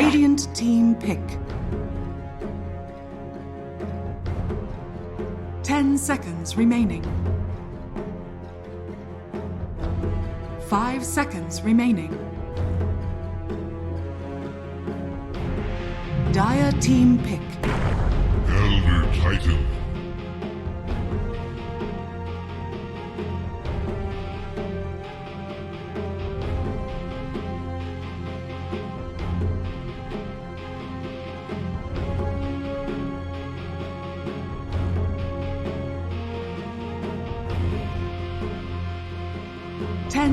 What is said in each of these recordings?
Radiant team pick. 10 seconds remaining. 5 seconds remaining. Dire team pick. Elder Titan.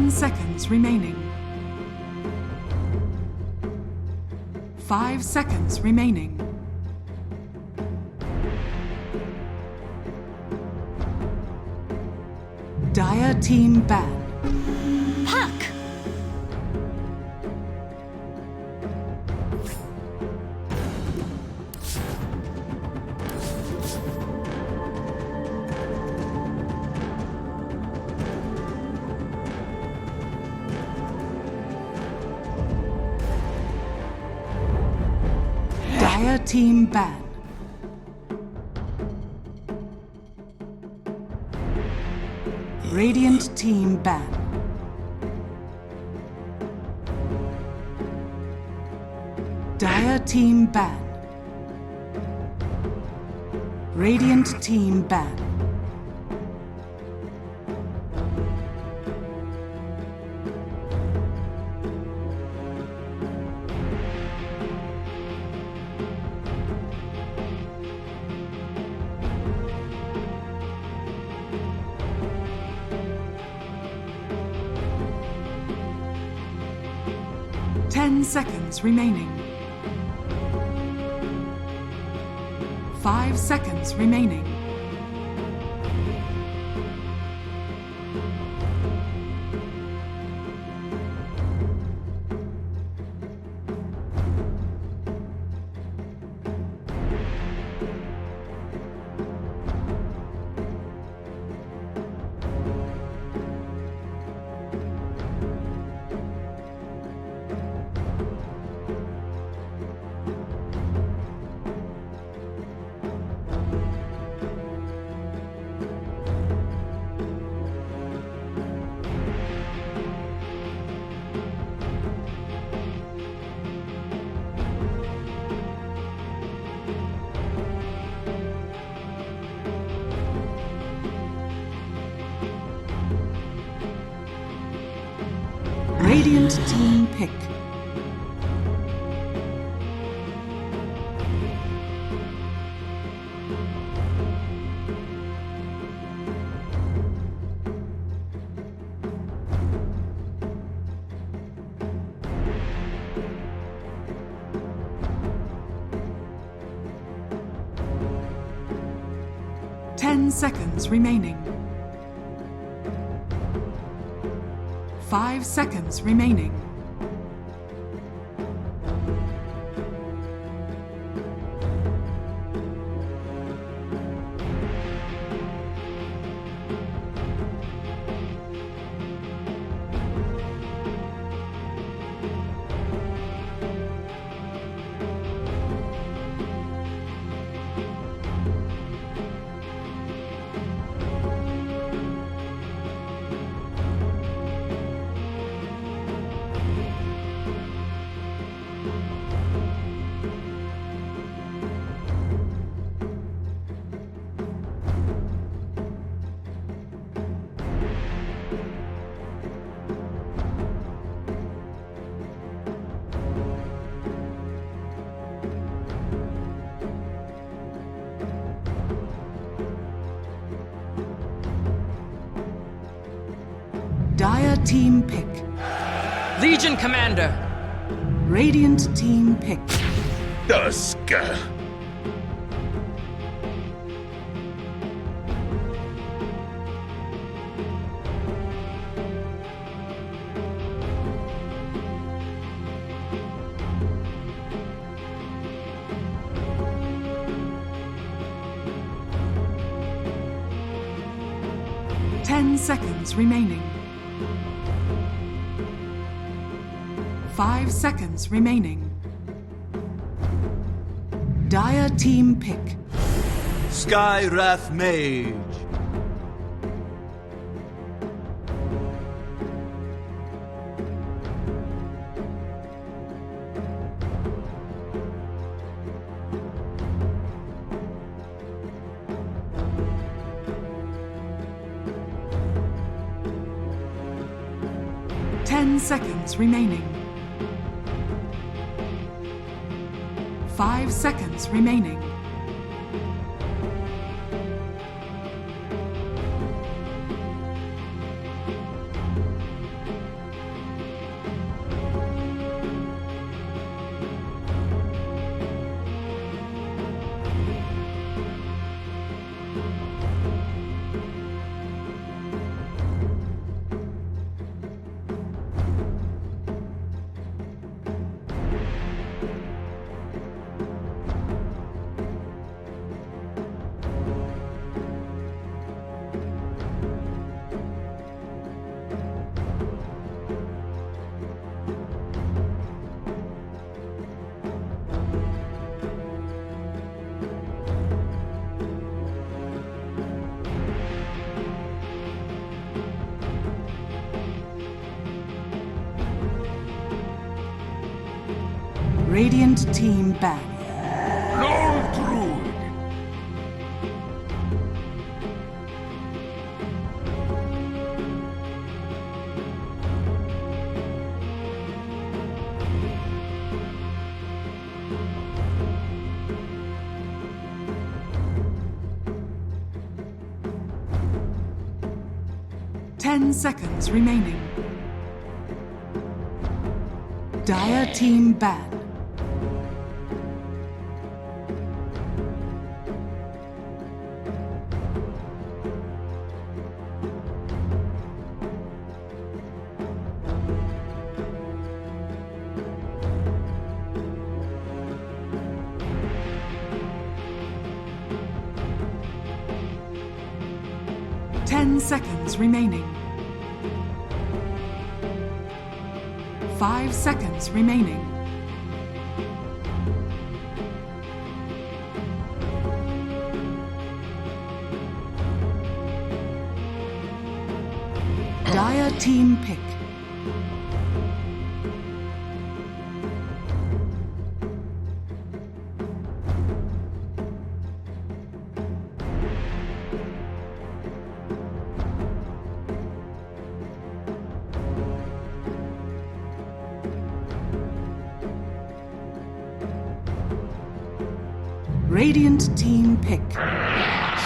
Seconds remaining. 5 seconds remaining. Dire team ban. Puck! Dire team ban. Radiant team ban. Dire team ban. Radiant team ban. Seconds remaining. 5 seconds remaining. Radiant team pick. Seconds remaining. 5 seconds remaining. Dire team pick. Legion Commander. Radiant team pick. Dusk. 10 seconds remaining. 5 seconds remaining. Dire team pick. Sky Wrath Mage. Seconds remaining. 5 seconds remaining. Radiant team back. Lord Druid. 10 seconds remaining. Dire team ban. Seconds remaining. 5 seconds remaining. Dire team pick. Radiant team pick.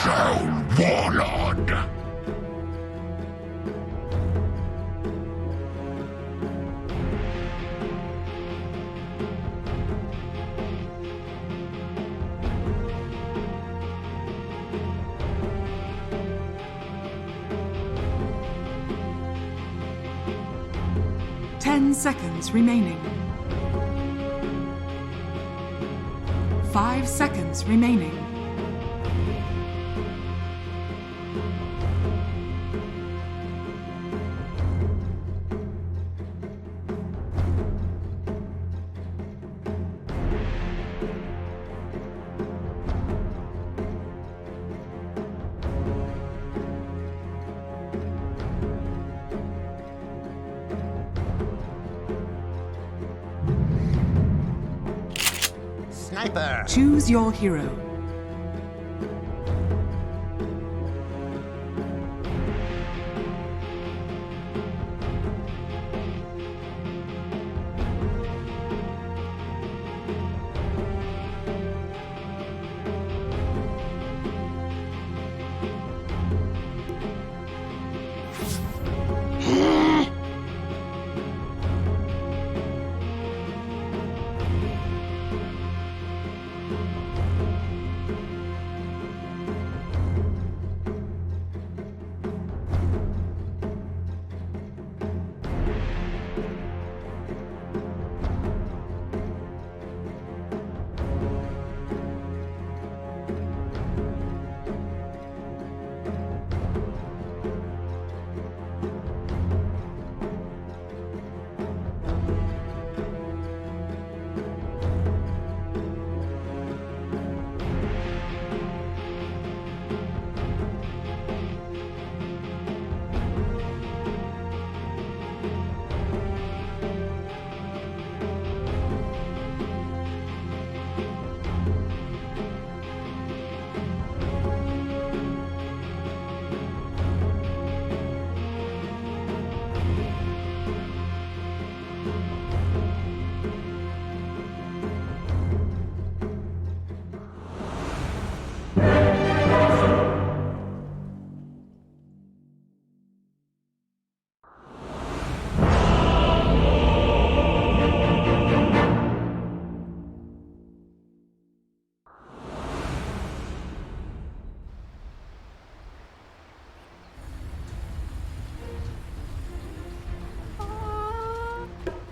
Soul Warlord. Seconds remaining. 5 seconds remaining. Sniper. Choose your hero.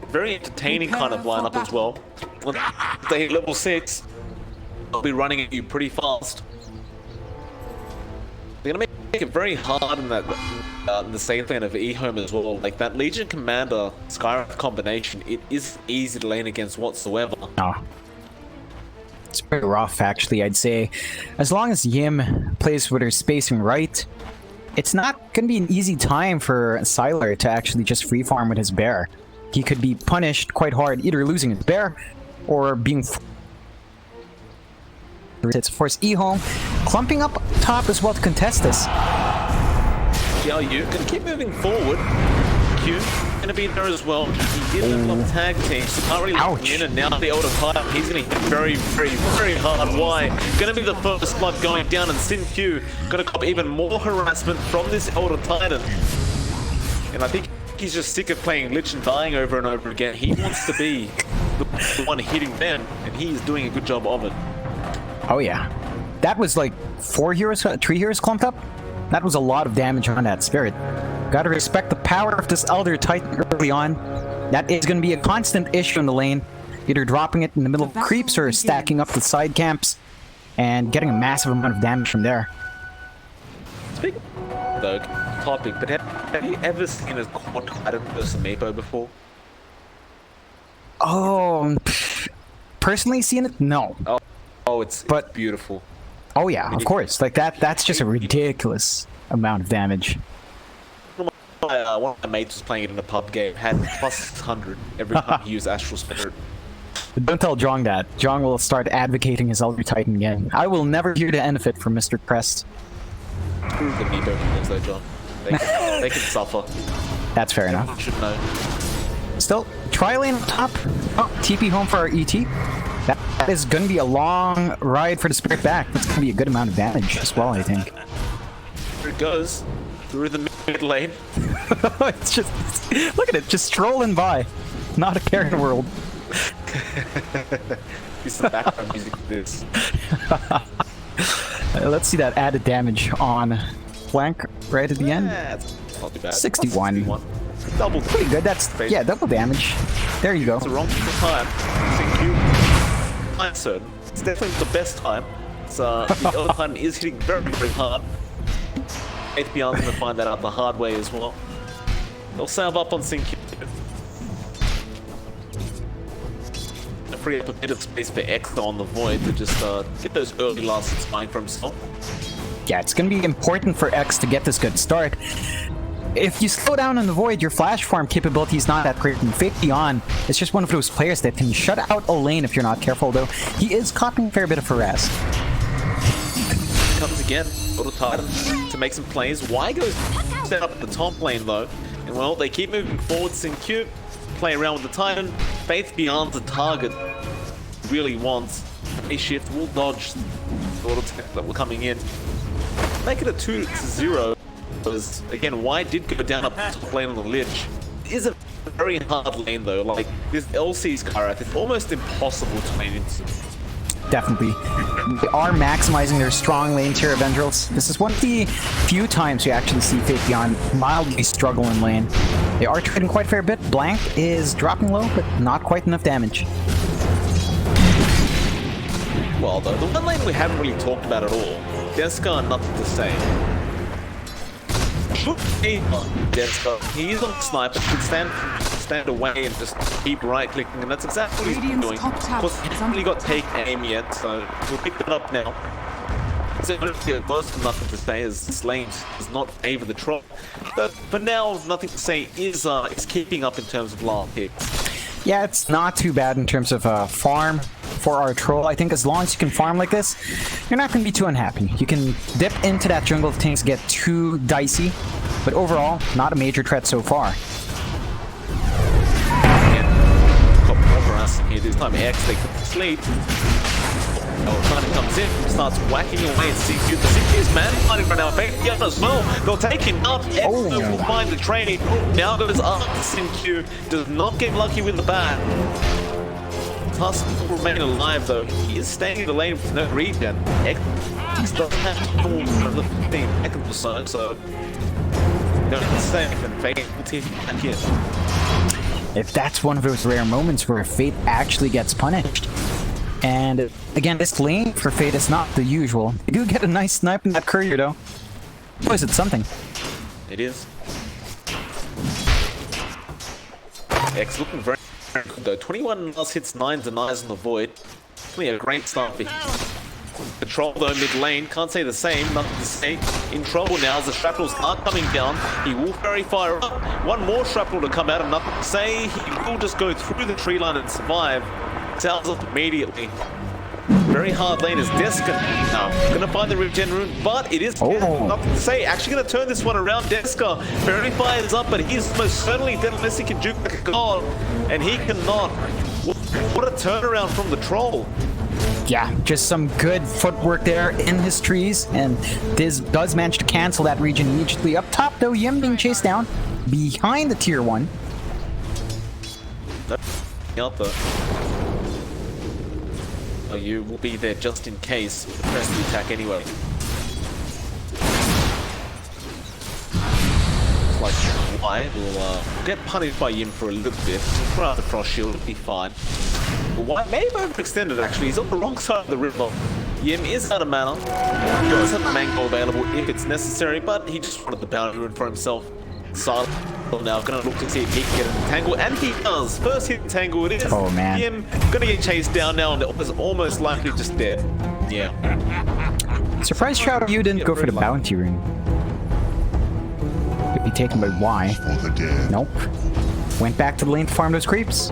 very entertaining kind of Prepare for lineup as well. When they hit level 6, they'll be running at you pretty fast. They're gonna make it very hard in that the same thing of ehome as well. Like that Legion Commander Skywrath combination, it isn't easy to lane against whatsoever. No. It's very rough, actually, I'd say. As long as Yim plays with her spacing right, it's not going to be an easy time for Sylar to actually just free farm with his bear. He could be punished quite hard, either losing his bear or being... It's force ehome, clumping up top as well to contest this. Yeah, you can keep moving forward. Q gonna be there as well. He did level up tag team, so can't really lock him in, and now the older Titan, he's gonna hit very, very, very hard. Why? Gonna be the first blood going down, and Sin Q gonna cop even more harassment from this older Titan. And I think he's just sick of playing Lich and dying over and over again. He wants to be the one hitting them, and he's doing a good job of it. Oh yeah. That was like 3 heroes clumped up? That was a lot of damage on that spirit. Gotta respect the power of this Elder Titan early on. That is gonna be a constant issue in the lane. Either dropping it in the middle of creeps or stacking up the side camps and getting a massive amount of damage from there. Speaking of the topic, but have you ever seen a core Titan versus Meepo before? Oh, personally seen it? No. Oh, it's beautiful. Oh yeah, of course. Like that's just a ridiculous amount of damage. One of my mates was playing it in a pub game, had plus 600 every time he used Astral Spirit. Don't tell Jong that. Jong will start advocating his Elder Titan again. I will never hear the end of it from Mr. Crest. The Meepo heroes though, John. They can suffer. That's fair enough. You should know. Still, tri-lane up top. Oh, TP home for our ET. That is going to be a long ride for the Spirit back. That's going to be a good amount of damage as well, I think. Here it goes. Through the mid lane. It's just... Look at it, just strolling by. Not a care in the world. Use some background music for this. Let's see that added damage on flank right at the end. Yeah, it's not too bad. 61. Double. Pretty good. That's... Yeah, double damage. There you go. It's the wrong time. I'm certain. It's definitely the best time. It's, the other time is hitting very, very hard. HBR's gonna find that out the hard way as well. They'll salve up on Sync. Free up a bit of space for X on the Void to just get those early last hits fine for himself. Yeah, it's gonna be important for X to get this good start. If you slow down on the Void, your flash farm capability is not that great, and Fake Beyond is just one of those players that can shut out a lane if you're not careful, though he is copying a fair bit of harass. Comes again, Little Titan to make some plays. Y goes set up at the top lane though, and well, they keep moving forward. Sin-Q play around with the Titan. Faith Beyond's a target really wants. A shift will dodge the auto attack that were coming in. Make it a 2-0. Because again, Y did go down up the top lane on the Lich. It is a very hard lane though. Like this LC's Skywrath, it's almost impossible to lane into. Definitely. They are maximizing their strong lanes here, avengerls. This is one of the few times you actually see Fate Beyond mildly struggle in lane. They are trading quite a fair bit. Blank is dropping low, but not quite enough damage. Well, though, the one lane we haven't really talked about at all. Deska, nothing to say. Deska, he's on sniper, he can stand away and just keep right-clicking, and that's exactly what he's been doing. Of course, he hasn't really got take aim yet, so we'll pick that up now. So honestly, worse than nothing to say is this lane does not favor the troll. But for now, nothing to say is keeping up in terms of last picks. Yeah, it's not too bad in terms of farm for our troll. I think as long as you can farm like this, you're not going to be too unhappy. You can dip into that jungle if things get too dicey, but overall, not a major threat so far. Got more harassing here. This time X, they could sleep. Titan comes in, starts whacking away at CQ. The CQ's man fighting right now. Faith as well. They'll take him up. X will find the trade. Now goes up to CQ. Does not get lucky with the bat. Tusk will remain alive though. He is staying in the lane with no regen. X does have to fall for the 15 seconds or so. So no, it's safe and Faith will take back in. if that's one of those rare moments where Fate actually gets punished. And again, this lane for Fate is not the usual. You do get a nice snipe in that courier though. Boy, is it something. It is. X looking very good though. 21 last hits, 9 denies on the void. Really a great start for him. Control though mid lane, can't say the same, nothing to say. In trouble now as the shrapnels are coming down. He will very fire up. One more shrapnel to come out and nothing to say. He will just go through the tree line and survive. Sounds up immediately. Very hard lane is Deska now. Gonna find the regen rune, but it is nothing to say. Actually gonna turn this one around. Deska very fires up, but he's most certainly dead unless he can juke like a god. And he cannot. What a turnaround from the troll. Yeah, just some good footwork there in his trees, and Diz does manage to cancel that region immediately. Up top though, Yim being chased down behind the tier 1. Out though. Oh, you will be there just in case with the press the attack anyway. Like why will get punished by Yim for a little bit. Throw out the cross shield, it'll be fine. White may have overextended actually, he's on the wrong side of the river. Yim is out of mana. He does have the mango available if it's necessary, but he just wanted the bounty rune for himself. Silent now gonna look to see if he can get an entangle, and he does. First hit entangle it is. Oh man. Yim gonna get chased down now and is almost likely just dead. Yeah. Surprised Shadow you didn't go for the bounty rune. Could be taken by Y. Nope. Went back to the lane to farm those creeps.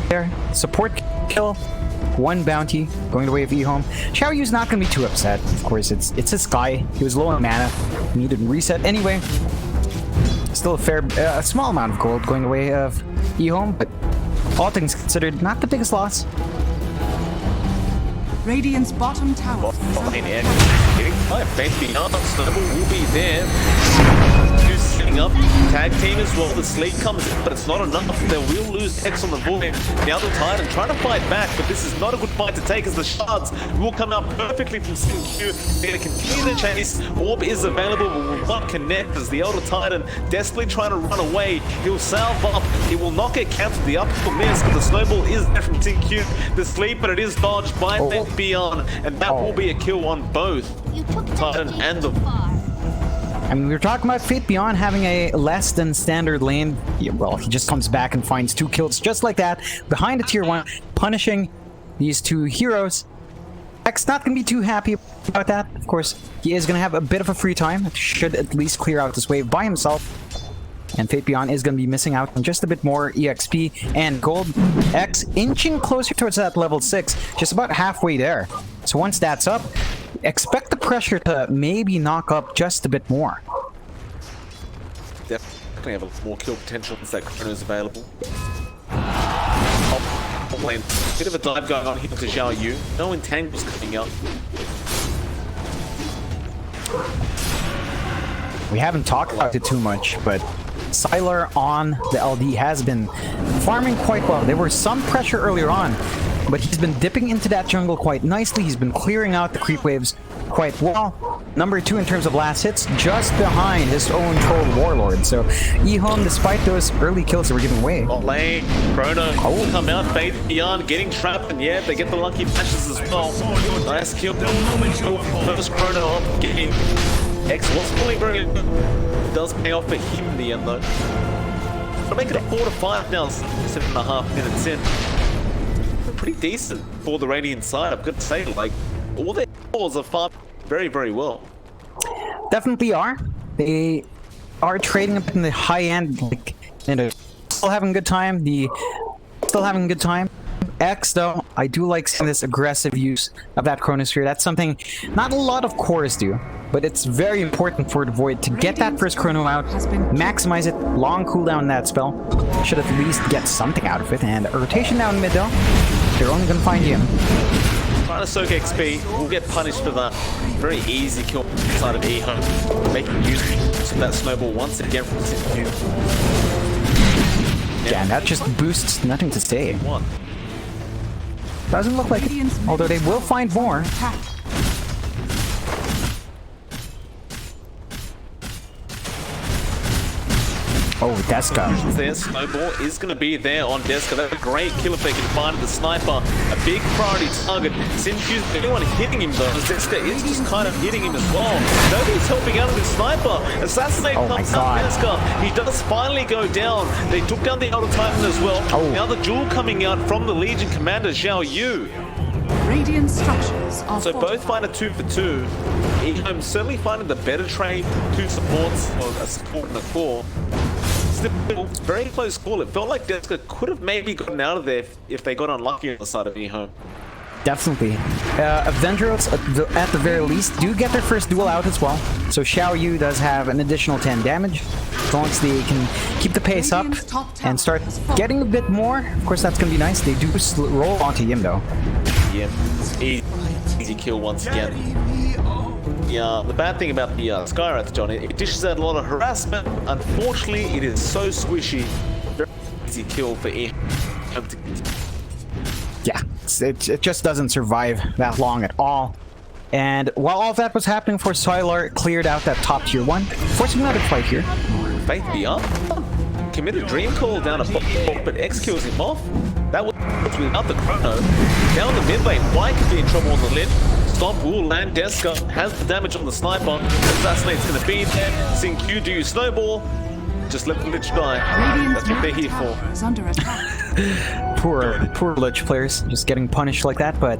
There, support kill, 1 bounty, going the way of ehome. Xiao Yu's not going to be too upset. Of course, it's a Sky. He was low on mana, needed a reset anyway. Still a small amount of gold going the way of ehome, but all things considered, not the biggest loss. Radiant's bottom tower. Fine, and getting by Faith Beyond. Snowball will be there. Two setting up. Tag team as well. The sleep comes in, but it's not enough. They will lose X on the void. Now the Titan trying to fight back, but this is not a good fight to take as the shards will come out perfectly from SinQ. They're going to continue the chase. Orb is available, but will not connect as the Elder Titan desperately trying to run away. He'll salve up. He will not get cancelled. The up will miss, but the snowball is there from SinQ. The sleep, but it is dodged by Beyond, and that will be a kill on both Titan and the. I mean, we were talking about Fate Beyond having a less than standard lane. Yeah, well, he just comes back and finds 2 kills just like that behind the tier 1, punishing these 2 heroes. X not going to be too happy about that. Of course, he is going to have a bit of a free time. Should at least clear out this wave by himself. And Fate Beyond is going to be missing out on just a bit more EXP and gold. X inching closer towards that level 6, just about halfway there. So once that's up, expect the pressure to maybe knock up just a bit more. Definitely have a more kill potential once that chrono is available. Top lane, bit of a dive going on here to Xiao Yu. No entangles coming up. We haven't talked about it too much, but Sylar on the LD has been farming quite well. There was some pressure earlier on, but he's been dipping into that jungle quite nicely. He's been clearing out the creep waves quite well. Number 2 in terms of last hits, just behind his own troll warlord. So ehome, despite those early kills that were given away. Lane, Chrono will come out, Faith Beyond getting trapped, and yeah, they get the lucky pashes as well. Nice kill. First Chrono up, getting X was pulling very good. Does pay off for him in the end though. Gonna make it a 4-5 now, 7.5 minutes in. Pretty decent for the Radiant side, I've got to say. Like, all their calls are farmed very, very well. Definitely are. They are trading up in the high end, like, and still having a good time. X though, I do like seeing this aggressive use of that Chronosphere. That's something not a lot of cores do, but it's very important for the Void to get that first Chrono out, maximize it, long cooldown that spell. Should at least get something out of it, and a rotation down mid though. They're only gonna find him. Trying to soak XP, will get punished for that. Very easy kill inside of ehome. Making use of that snowball once again from SinQ. Yeah, and that just boosts nothing to say. One. Doesn't look like it, although they will find more. Oh, Deska. There, Snowball is going to be there on Deska. That's a great kill if they can find the sniper. A big priority target. Sincu's the only one hitting him though. Deska is just kind of hitting him as well. Nobody's helping out with the sniper. Assassinate comes out Deska. He does finally go down. They took down the Elder Titan as well. Now the duel coming out from the Legion Commander, Xiao Yu. Radiant structures are So both find a 2 for 2. ehome certainly finding the better trade, 2 supports, or a support and a core. Still, very close call. It felt like Deska could have maybe gotten out of there if they got unlucky on the side of ehome. Definitely. Avengerls, at the very least, do get their first duel out as well. So Xiao Yu does have an additional 10 damage. As long as they can keep the pace up and start getting a bit more, of course that's going to be nice. They do roll onto Yim though. Yeah, easy kill once again. Yeah, the bad thing about the Skywrath, John, it dishes out a lot of harassment. Unfortunately, it is so squishy. Very easy kill for ehome. Yeah, it just doesn't survive that long at all. And while all of that was happening for Sylar, cleared out that top tier 1. Forcing another fight here. Faith beyond. Committed Dream Call down a bot, but X kills him off. That was without the chrono. Down the mid lane, White could be in trouble on the lid. Stomp will land. Deska has the damage on the sniper. Assassinate's gonna be there. Sinq, do you snowball? Just let the Lich die. That's what they're here for. is under attack. Poor Lich players, just getting punished like that, but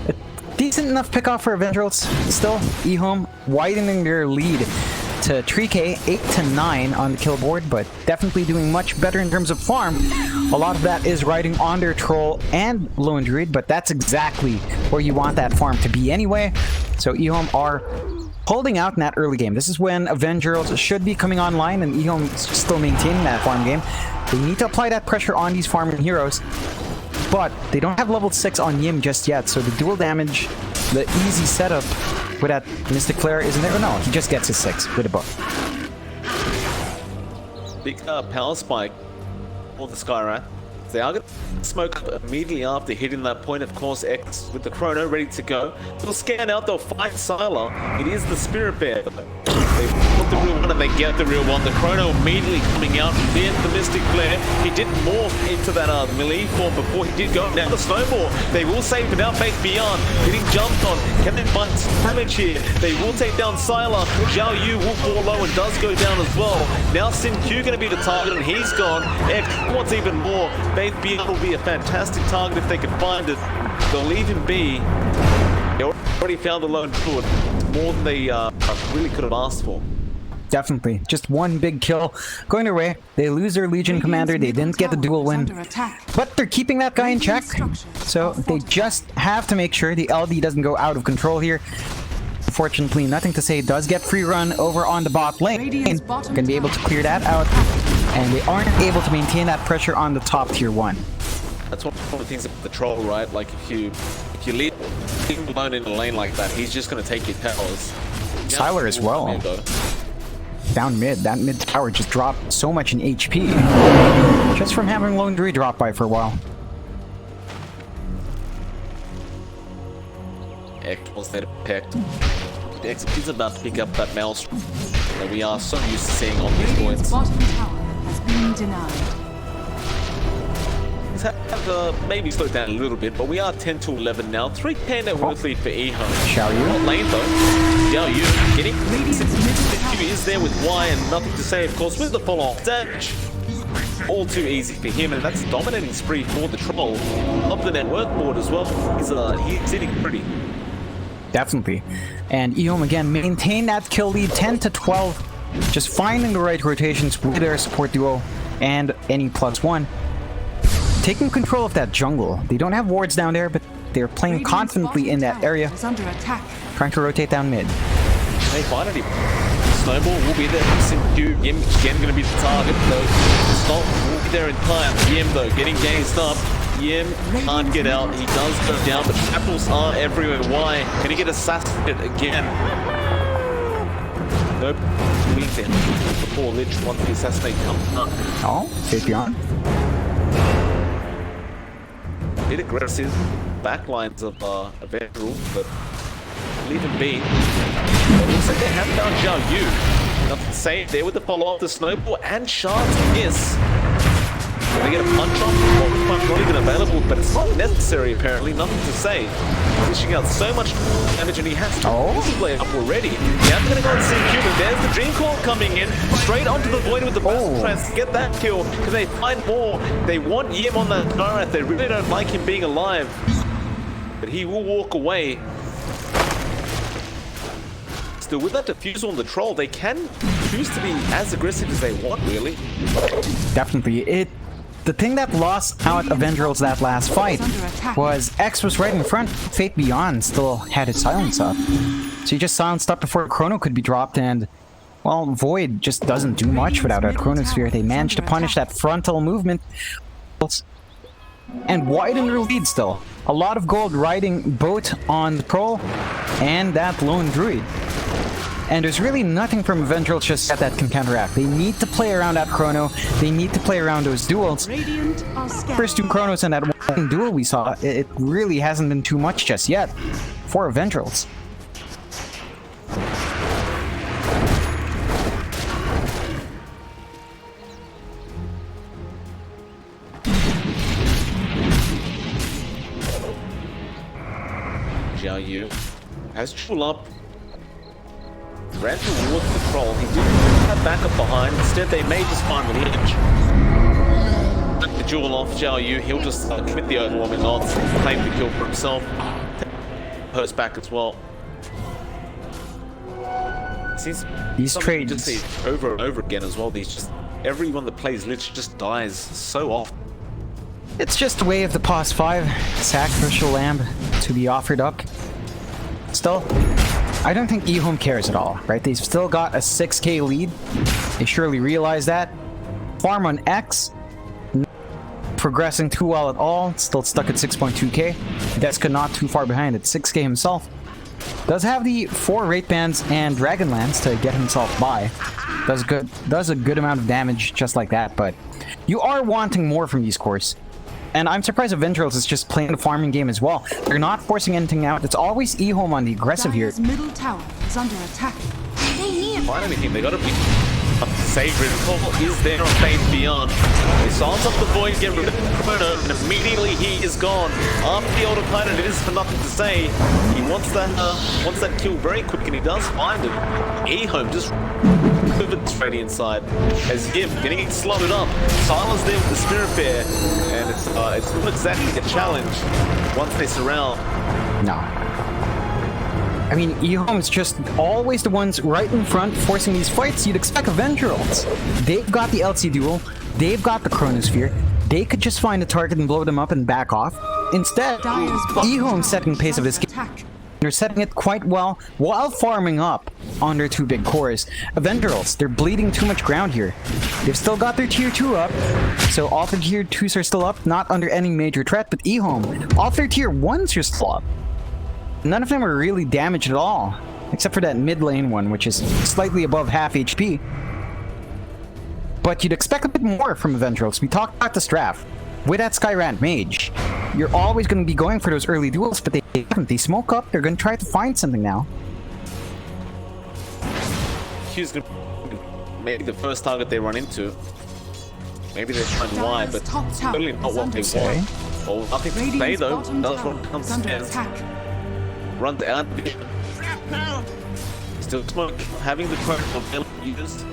a decent enough pickoff for Avengerls. Still, ehome widening their lead to 3k, 8 to 9 on the kill board, but definitely doing much better in terms of farm. A lot of that is riding on their troll and lone druid, but that's exactly where you want that farm to be anyway. So ehome are holding out in that early game. This is when Avengerls should be coming online and ehome still maintaining that farm game. They need to apply that pressure on these farming heroes, but they don't have level 6 on Yim just yet, so the dual damage, the easy setup with that Mystic Flare isn't there. Oh, no, he just gets his 6 with a buff. Big power spike for the Skywrath. They are going to smoke up immediately after hitting that point. Of course, X with the chrono ready to go. They'll scan out, they'll find Sylar. It is the Spirit Bear. They put the real one and they get the real one. The chrono immediately coming out. Then the Mystic Flare. He did morph into that melee form before he did go. Now the snowball. They will save it out. Faith Beyond. Getting jumped on. Can they find damage here? They will take down Sylar. Xiao Yu will fall low and does go down as well. Now Sinq going to be the target and he's gone. X wants even more. Faith Beyond will be a fantastic target if they can find it. They'll leave him be. They already found the lone druid. More than they really could have asked for. Definitely. Just one big kill going their way. They lose their Legion Commander. They didn't get the dual win. But they're keeping that guy in check. So they just have to make sure the LD doesn't go out of control here. Unfortunately, nothing to say does get free run over on the bot lane. Gonna be able to clear that out. And they aren't able to maintain that pressure on the top tier 1. That's one of the things about the troll, right? Like if you leave him alone in a lane like that, he's just gonna take your towers. Sylar as well. Down mid, that mid tower just dropped so much in HP. Just from having lone druid drop by for a while. X was there picked. X is about to pick up that maelstrom that we are so used to seeing on these points. Bottom tower has been denied. Have maybe slowed down a little bit, but we are 10 to 11 now. 3k net worth lead for ehome. Xiao Yu. Not lane though. Xiao Yu getting Yu is there with Y and nothing to say, of course, with the follow-up damage. All too easy for him, and that's a dominating spree for the troll. Up the net worth board as well. He's sitting pretty. Definitely. And ehome again maintain that kill lead 10 to 12. Just finding the right rotations with their support duo and any +1. Taking control of that jungle. They don't have wards down there, but they're playing confidently in that area. Trying to rotate down mid. They find it. Snowball will be there. Sinq, Yim again going to be the target though. Stomp will be there in time. Yim though getting gazed up. Yim can't get out. He does go down, but apples are everywhere. Why? Can he get assassinated again? Nope. Wings in. The poor Lich once the assassinate comes up. Oh, Faith Beyond. Bit aggressive backlines of Avengerls, but leave him be. It looks like they have found Xiao Yu. Nothing safe there with the follow-up, the snowball, and shards miss. They get a punch on, the punch not even available, but it's not necessary apparently, nothing to say. Dishing out so much damage and he has to play up already. Yeah, I'm gonna go and see Cuban. There's the Dream Call coming in, straight onto the void with the Brasil trance to get that kill, because they find more. They want Yim on that Gyrath, they really don't like him being alive. But he will walk away. Still, with that defusal on the troll, they can choose to be as aggressive as they want, really. Definitely. The thing that lost out avengerls that last fight was X was right in front, Fate Beyond still had his silence up. So he just silenced up before Chrono could be dropped, and, well, Void just doesn't do much without a Chronosphere. They managed to punish that frontal movement and widen their lead still. A lot of gold riding both on the Troll and that lone Druid. And there's really nothing from avengerls just yet that can counteract. They need to play around that Chrono. They need to play around those duels. First 2 Chronos and that one duel we saw, it really hasn't been too much just yet for avengerls. Xiao Yu has Jewel up. Ran towards the troll. He didn't have backup behind. Instead, they may just find the edge. Took the Jewel off Xiao Yu. He'll just commit the overwhelming odds, claim the kill for himself. Hurts back as well. Seems these trades just see over and over again as well. These just everyone that plays Lich just dies so often. It's just the way of the past 5. Sacrificial lamb to be offered up. Still, I don't think ehome cares at all, right? They've still got a 6k lead. They surely realize that. Farm on X, not progressing too well at all. Still stuck at 6.2k. Deska not too far behind at 6k himself. Does have the 4 Wraith Bands and Dragonlance to get himself by. Does a good amount of damage just like that, but you are wanting more from these cores. And I'm surprised avengerls is just playing the farming game as well. They're not forcing anything out. It's always ehome on the aggressive here. Middle tower is under attack. They need Find anything, they gotta be savory. The call is there on Fate Beyond. They silence up the void, get rid of the Chrono, and immediately he is gone. After the older planet, it is for nothing to say. He wants that kill very quick, and he does find it. ehome just pivots straight inside. As Yim getting slotted up. Silence there with the Spirit Bear, and it's not exactly a challenge once they surround. No. I mean, ehome is just always the ones right in front forcing these fights. You'd expect avengerls. They've got the LC duel. They've got the Chronosphere. They could just find a target and blow them up and back off. Instead, ehome's setting pace of this game. They're setting it quite well while farming up on their 2 big cores. avengerls, they're bleeding too much ground here. They've still got their tier 2 up, so all their tier 2s are still up, not under any major threat, but ehome, all their tier 1s are still up. None of them are really damaged at all, except for that mid lane one, which is slightly above half HP. But you'd expect a bit more from avengerls. We talked about this draft. With that Skyrant Mage, you're always going to be going for those early duels, but they smoke up, they're going to try to find something now. Q's going to maybe the first target they run into. Maybe they're trying wide, but certainly not what they want. Oh, nothing to say though. That's what comes to run the out. Still smoke, having the current available used.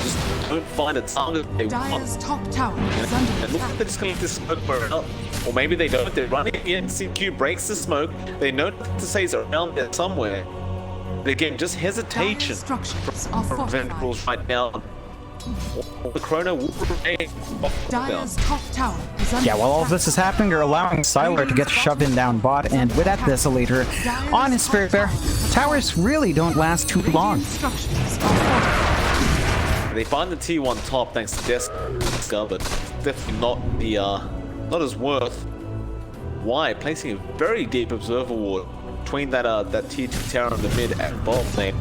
Just don't find a target they want. Top tower is under And look like they're just going to let this smoke burn up. Or maybe they don't. They're running in. CQ breaks the smoke. They know to say it's around there somewhere. Again, just hesitation from avengerls right now. The Chrono will remain Dire's top tower is under Yeah, while all of this is happening, they're allowing Sylar to get shoved in down bot, and with that Desolator on his Spirit Bear, towers really don't last too long. They find the T1 top thanks to Deska, but definitely not as worth. Why? Placing a very deep Observer Ward between that T2 tower in the mid and bottom lane.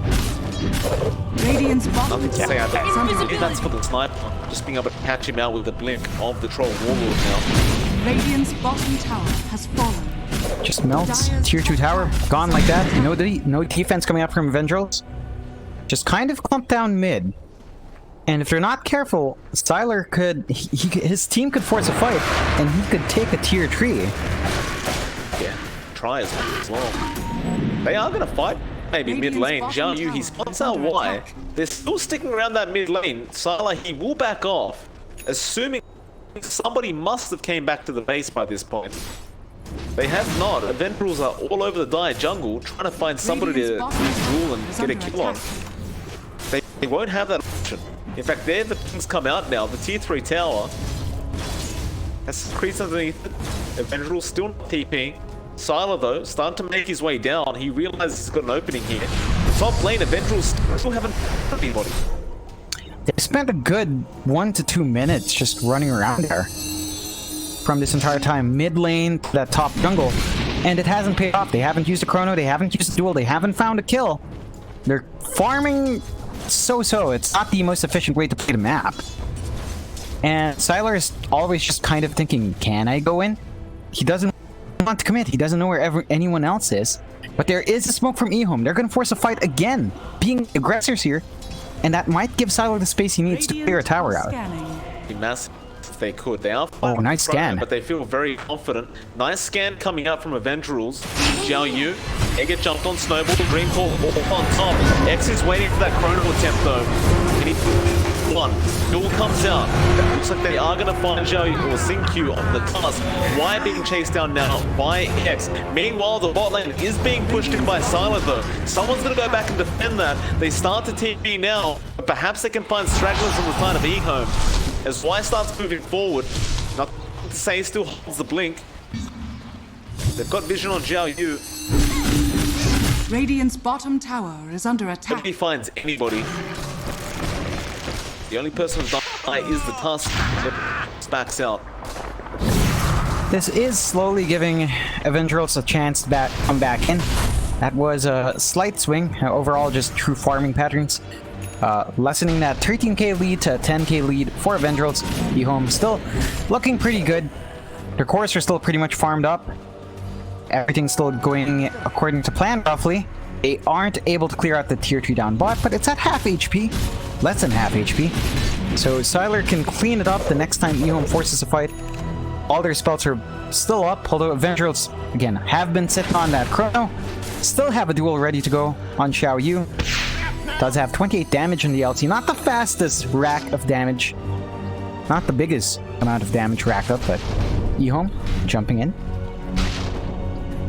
Radiant's bottom Nothing to say. I tower. think that's for the sniper. Just being able to catch him out with the blink of the Troll Warlord now. Radiant's bottom tower has fallen. Just melts. Tier 2 tower, gone like that. No defense coming up from avengerls. just kind of clumped down mid. And if they're not careful, Styler could... his team could force a fight, and he could take a tier 3. Yeah, try as well. They are going to fight maybe mid lane. Zhao Yu, he spots out why. They're still sticking around that mid lane. Salah, he will back off, assuming somebody must have came back to the base by this point. They have not. Avengerls are all over the dire jungle, trying to find somebody to rule and get a kill on. They won't have that option. In fact, there the things come out now. The tier 3 tower has creeps underneath it. Avengerals still not TPing. Sylar, though, starting to make his way down. He realizes he's got an opening here. Top lane, Avengerals still haven't found anybody. They spent a good 1 to 2 minutes just running around there from this entire time, mid lane to that top jungle, and it hasn't paid off. They haven't used a chrono, they haven't used a duel, they haven't found a kill. They're farming so-so. It's not the most efficient way to play the map. And Sylar is always just kind of thinking, can I go in? He doesn't want to commit. He doesn't know where anyone else is. But there is a smoke from ehome. They're going to force a fight again, being aggressors here. And that might give Sylar the space he needs to clear a tower out. Be massive if they could. They are oh, nice scan. But they feel very confident. Nice scan coming out from Avengerals. Zhao Yu, they get jumped on Snowball, Dream Call all on top. X is waiting for that chrono attempt though. And he one. Duel comes out. Looks like they are going to find Zhao Yu or Xingqiu on the task. Why being chased down now by X? Meanwhile, the bot lane is being pushed in by Sylar though. Someone's going to go back and defend that. They start to TP now, but perhaps they can find stragglers on the side of ehome. As Y starts moving forward, not to say he still holds the blink. They've got vision on Zhao Yu. Radiant's bottom tower is under attack. If he finds anybody, the only person who's die is the task that backs out. This is slowly giving Avengerals a chance to come back in. That was a slight swing. Overall, just true farming patterns. Lessening that 13k lead to 10k lead for Avengerals. ehome still looking pretty good. Their cores are still pretty much farmed up. Everything's still going according to plan, roughly. They aren't able to clear out the tier 2 down bot, but it's at half HP. Less than half HP. So Sylar can clean it up the next time ehome forces a fight. All their spells are still up, although Avengerals, again, have been sitting on that chrono. Still have a duel ready to go on Zhao Yu. Does have 28 damage in the LT. Not the fastest rack of damage. Not the biggest amount of damage racked up, but ehome jumping in.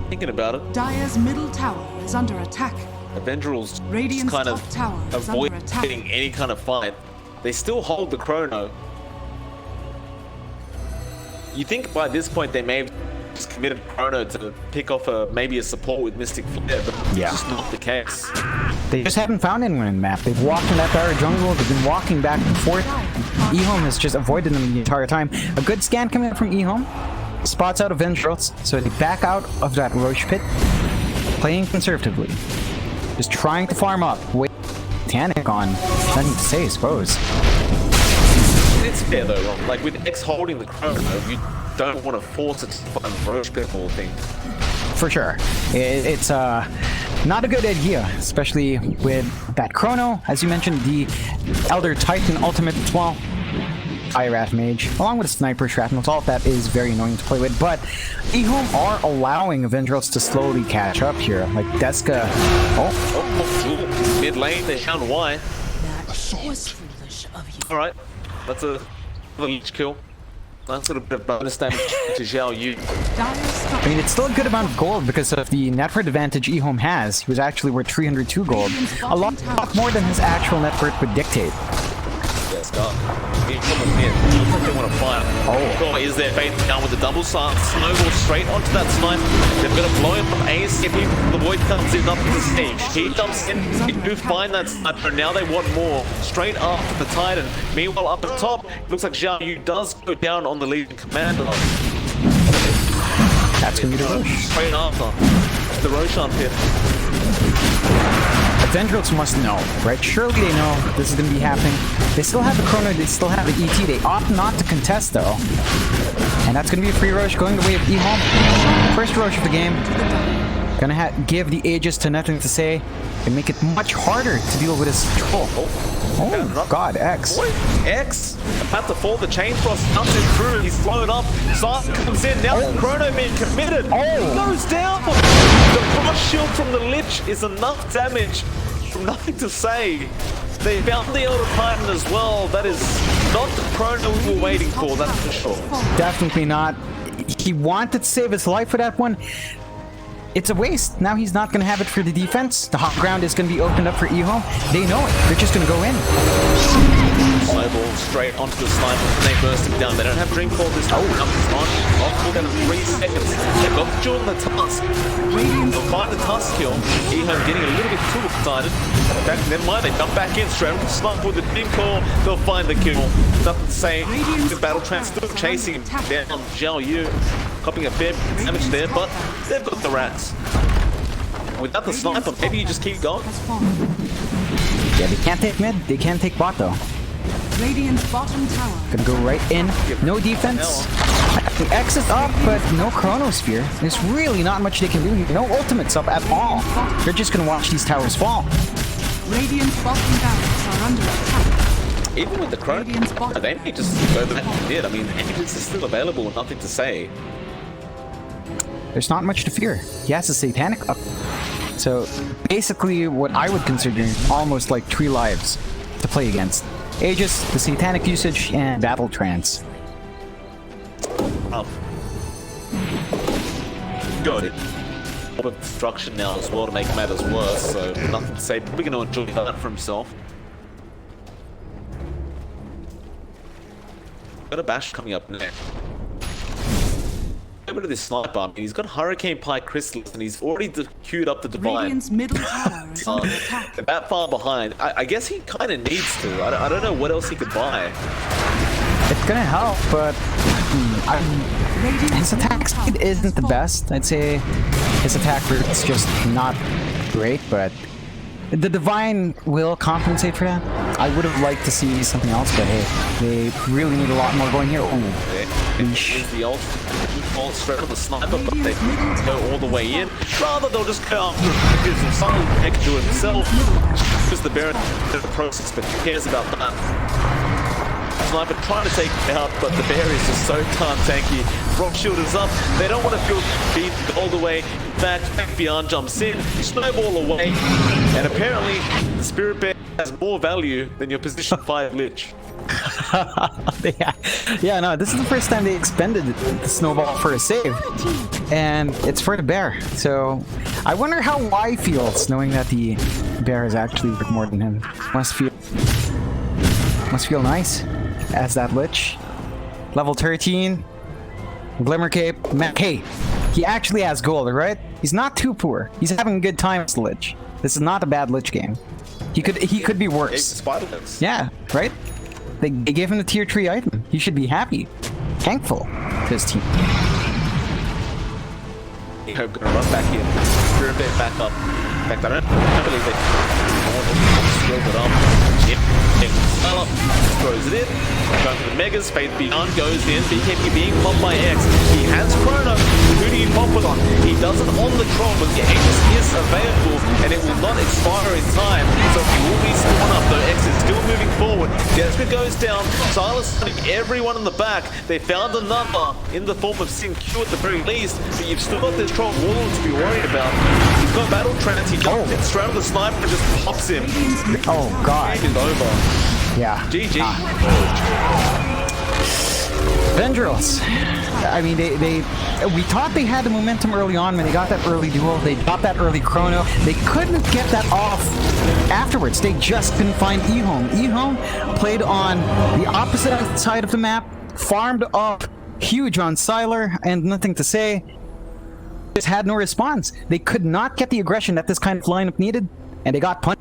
Thinking about it, Dire's middle tower is under attack. Avengerals Radiant's just kind top of tower is under avoid attack. getting any kind of fight. They still hold the chrono. You think by this point they may have just committed chrono to pick off maybe a support with Mystic Flare, but Yeah. it's just not the case. They just haven't found anyone in the map. They've walked in that dire jungle, they've been walking back and forth. ehome has just avoided them the entire time. A good scan coming out from ehome. Spots out Avengerals, so they back out of that Roche pit. Playing conservatively. Just trying to farm up. Wait, Titanic on. Nothing to say, I suppose. It's fair though, like with X holding the chrono, you don't want to force it to find Roche pit or thing. For sure. It's not a good idea, especially with that chrono. As you mentioned, the Elder Titan ultimate as well. Wrath Mage, along with a Sniper Shrapnel, all of that is very annoying to play with, but ehome are allowing Avengerals to slowly catch up here. Like Deska. Oh, mid lane, they found Y. That was foolish of you. Alright, that's a leech kill. Nice little bit of bonus damage to Zhao Yu. I mean, it's still a good amount of gold because of the net worth advantage ehome has. He was actually worth 302 gold. A lot more than his actual net worth would dictate. Yes, go. They want to fire. Oh, is there Faith down with the double start? Snowball straight onto that snipe. They're going to blow him up ASAP. The Void comes in up to the stage. He jumps in. They do find that sniper. Now they want more. Straight after the Titan. Meanwhile, up at top, it looks like Zhao Yu does go down on the Legion Commander. That's going to be the Roche. Straight after. The Roshan pit. Avengerals must know, right? Surely they know this is going to be happening. They still have the chrono, they still have the ET. They opt not to contest, though. And that's going to be a free Roche going the way of ehome. First Roche of the game. Gonna give the Aegis to Nothing to Say and make it much harder to deal with his troll. Oh god, X. X about to fall. The chain frost comes in through. He's slowed up. Sight comes in. Now Chrono being committed. He goes down. The frost shield from the Lich is enough damage from Nothing to Say. They found the Elder Titan as well. That is not the Chrono we were waiting for, that's for sure. Definitely not. He wanted to save his life for that one. It's a waste. Now he's not going to have it for the defense. The hot ground is going to be opened up for ehome. They know it. They're just going to go in. Snowball straight onto the sniper and they burst him down. They don't have Dream Core this time. Off for them 3 seconds. They've got the jewel in the tusk. They'll find the tusk kill. ehome getting a little bit too excited. In fact, never mind. They jump back in straight onto the sniper with the Dream Core. They'll find the kill. Nothing to say. The battle trans still chasing him down. Zhao Yu copying a fair bit of damage there, but they've got the rats. Without the sniper, maybe you just keep going. Yeah, they can't take mid. They can't take bot though. Radiant's bottom tower. Gonna go right in. No defense. The X is up, but no Chronosphere. There's really not much they can do here. No ultimates up at all. They're just gonna watch these towers fall. Radiant's bottom barracks are under attack. Even with the Chrono, they may just go back and did. I mean, Aegis is still available and Nothing to Say. There's not much to fear. He has a Satanic up. So basically what I would consider almost like 3 lives to play against. Aegis, the Satanic usage, and Battle Trance. Got it. A lot of destruction now as well to make matters worse, so Nothing to Say. Probably going to enjoy that for himself. Got a bash coming up next. Get rid of this sniper. I mean, he's got Hurricane Pike Crystals and he's already queued up the Divine. Radiant's middle tower is under attack. They're that far behind. I guess he kind of needs to. I don't know what else he could buy. It's gonna help, but his attack speed isn't the best. I'd say his attack route is just not great, but the Divine will compensate for that. I would have liked to see something else, but hey, they really need a lot more going here. Is the ult straight on the sniper, but they go all the way in. Rather, they'll just go gives him something he can do it himself. Because the Baron did the process, but who cares about that? Sniper trying to take it out, but the Bear is just so darn tanky. Rock Shield is up. They don't want to feel beat all the way. In fact, Beyond jumps in, snowball away, and apparently the Spirit Bear has more value than your position 5 Lich. Yeah, no, this is the first time they expended the snowball for a save, and it's for the Bear. So I wonder how Y feels knowing that the Bear is actually worth more than him. Must feel nice as that Lich. Level 13, Glimmer Cape. Hey, he actually has gold, right? He's not too poor. He's having a good time as the Lich. This is not a bad Lich game. He could be worse. Yeah, right? They gave him the tier 3 item. He should be happy. Thankful to his team. Gonna run back in. Spirit Bear back up. In fact, I don't believe they skilled it up. Yep. Up. Throws it in. Going for the Megas. Faith Beyond goes in. BKB being popped by X. He has Chrono. Who do you pop it on? He does it on the Tron, but the Aegis is available and it will not expire in time. So he will be spawned up, though X is still moving forward. Jessica goes down. Silas putting everyone in the back. They found another in the form of Sin Q at the very least, but you've still got this Tron Warlord to be worried about. He's got Battle Trance. He jumps in straight on the sniper and just pops him. Oh, God. Game is over. Yeah. GG. Avengerls. I mean, we thought they had the momentum early on when they got that early duel. They got that early Chrono. They couldn't get that off afterwards. They just couldn't find ehome. ehome played on the opposite side of the map, farmed up huge on Sylar, and Nothing to Say. Just had no response. They could not get the aggression that this kind of lineup needed, and they got punched.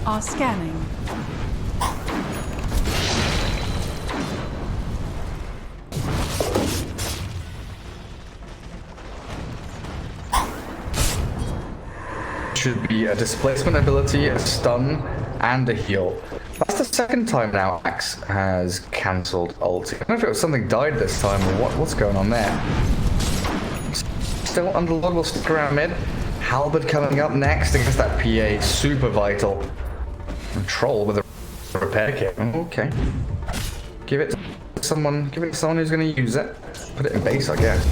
are scanning. Should be a displacement ability, a stun, and a heal. That's the second time now Axe has cancelled ulti. I don't know if it was something died this time or what's going on there. Still Underlord will stick around mid. Halberd coming up next against that PA, super vital. And Troll with a repair kit. Okay. Give it to someone who's going to use it. Put it in base, I guess.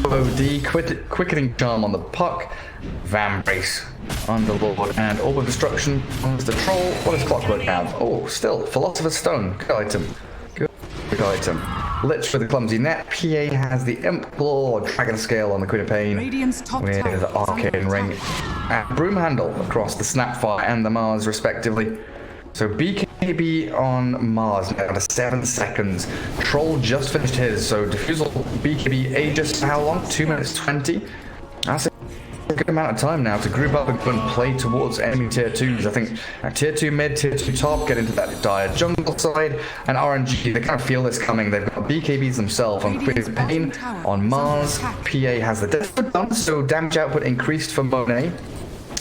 OD, quickening charm on the puck, Van Brace, Underlord, and Orb of Destruction on the Troll. What does Clockwork have? Oh, still, Philosopher's Stone, good item. Good item. Lich with the Clumsy Net. PA has the Imp Claw, Dragon Scale on the Queen of Pain, Radiant's top with tower the is under Arcane Ring, attack. and Broom Handle across the Snapfire and the Mars, respectively. So BKB on Mars now to 7 seconds. Troll just finished his, so Diffusal BKB ages how long? 2 minutes 20? That's a good amount of time now to group up and go and play towards enemy tier 2s. I think tier 2 mid, tier 2 top, get into that dire jungle side, and RNG, they kind of feel this coming. They've got BKBs themselves on Queen of Pain, on Mars. PA has the death done, so damage output increased for Monet.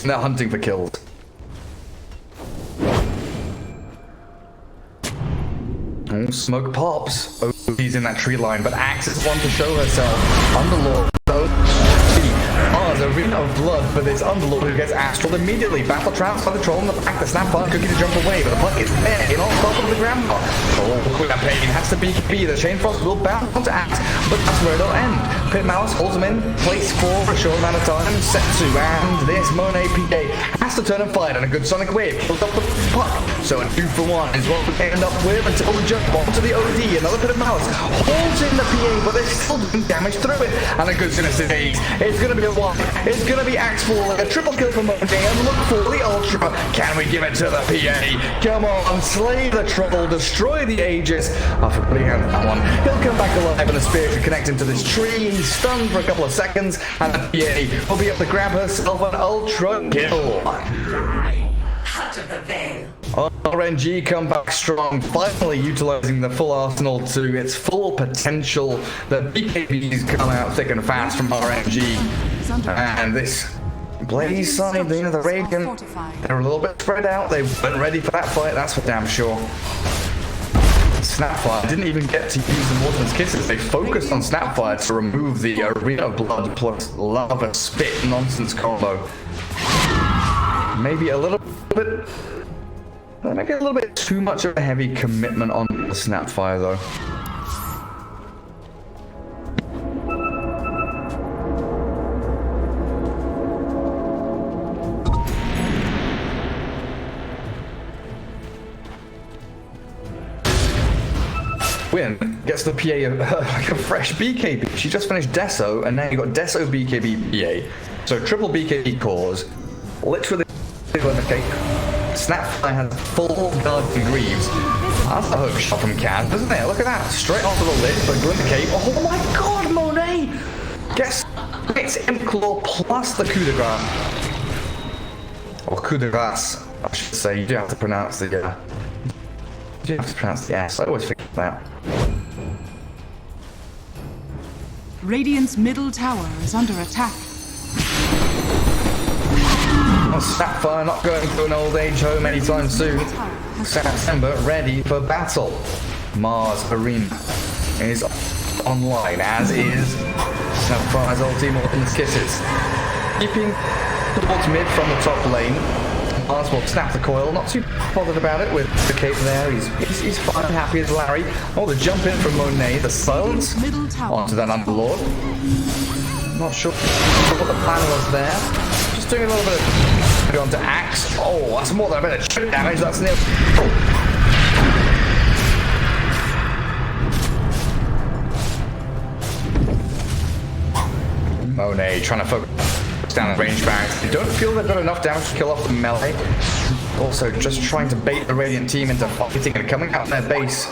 And they're hunting for kills. Oh, smoke pops. Oh, he's in that tree line, but Axe is one to show herself. Underlord, though. Mars, a ring of blood for this Underlord who gets astral immediately. Battle traps by the Troll in the back. The Snapfire cookie to jump away, but the puck is there in on top of the grandma. Oh, Queen of Pain has to BKB. The Chain Frost will bounce onto Axe, but that's where it'll end. Pit Mouse holds him in, place for a short amount of time. Setsu and this Monet PA has to turn and fight, and a good Sonic Wave pulls up the puck. So a 2-for-1 is what we end up with until we jump onto the OD. Another Pit of Mouse holds in the PA, but they're still doing damage through it. And a good Synesthesia. It's going to be a 1. It's going to be Axe falling. A triple kill for Monet, and look for the Ultra. Can we give it to the PA? Come on, slay the Trouble, destroy the Aegis. After putting out that one, he'll come back alive, and the Spirit can connect him to this tree. He's stunned for a couple of seconds, and the PA will be able to grab herself an Ultra kill. RNG come back strong, finally utilizing the full arsenal to its full potential. The BKBs come out thick and fast from RNG. And this Blaze side, the Radiant, they're a little bit spread out. They weren't ready for that fight, that's for damn sure. Snapfire didn't even get to use the Mortimer's Kisses. They focused on Snapfire to remove the Arena of Blood plus Lava Spit nonsense combo. Maybe a little bit too much of a heavy commitment on the Snapfire though. Win gets the PA like a fresh BKB. She just finished Deso, and now you got Deso BKB PA. So triple BKB cores, literally the cake. Snapfire has full Guardian Greaves. That's a hook shot from Kaz, isn't it? Look at that, straight onto the lid, but Glimmer Cape. Oh my god, Monet! Guess it's Imp Claw plus the coup de grace. Or coup de grace, I should say. You do have to pronounce the S. I always forget that. Radiant's middle tower is under attack. Snapfire not going to an old age home anytime soon. September ready for battle. Mars Arena is online, as is Snapfire's ulti Mortimer's Kisses. Keeping towards mid from the top lane. Mars will snap the coil, not too bothered about it with the cape there. He's fine, happy as Larry. Oh, the jump in from Monet, the silence onto that Underlord. Not sure what the plan was there. Just doing a little bit of onto Axe. Oh, that's more than a bit of chip damage. That's near. Monet trying to focus down the range barracks. They don't feel they've got enough damage to kill off the melee. Also, just trying to bait the Radiant team into fighting and coming out their base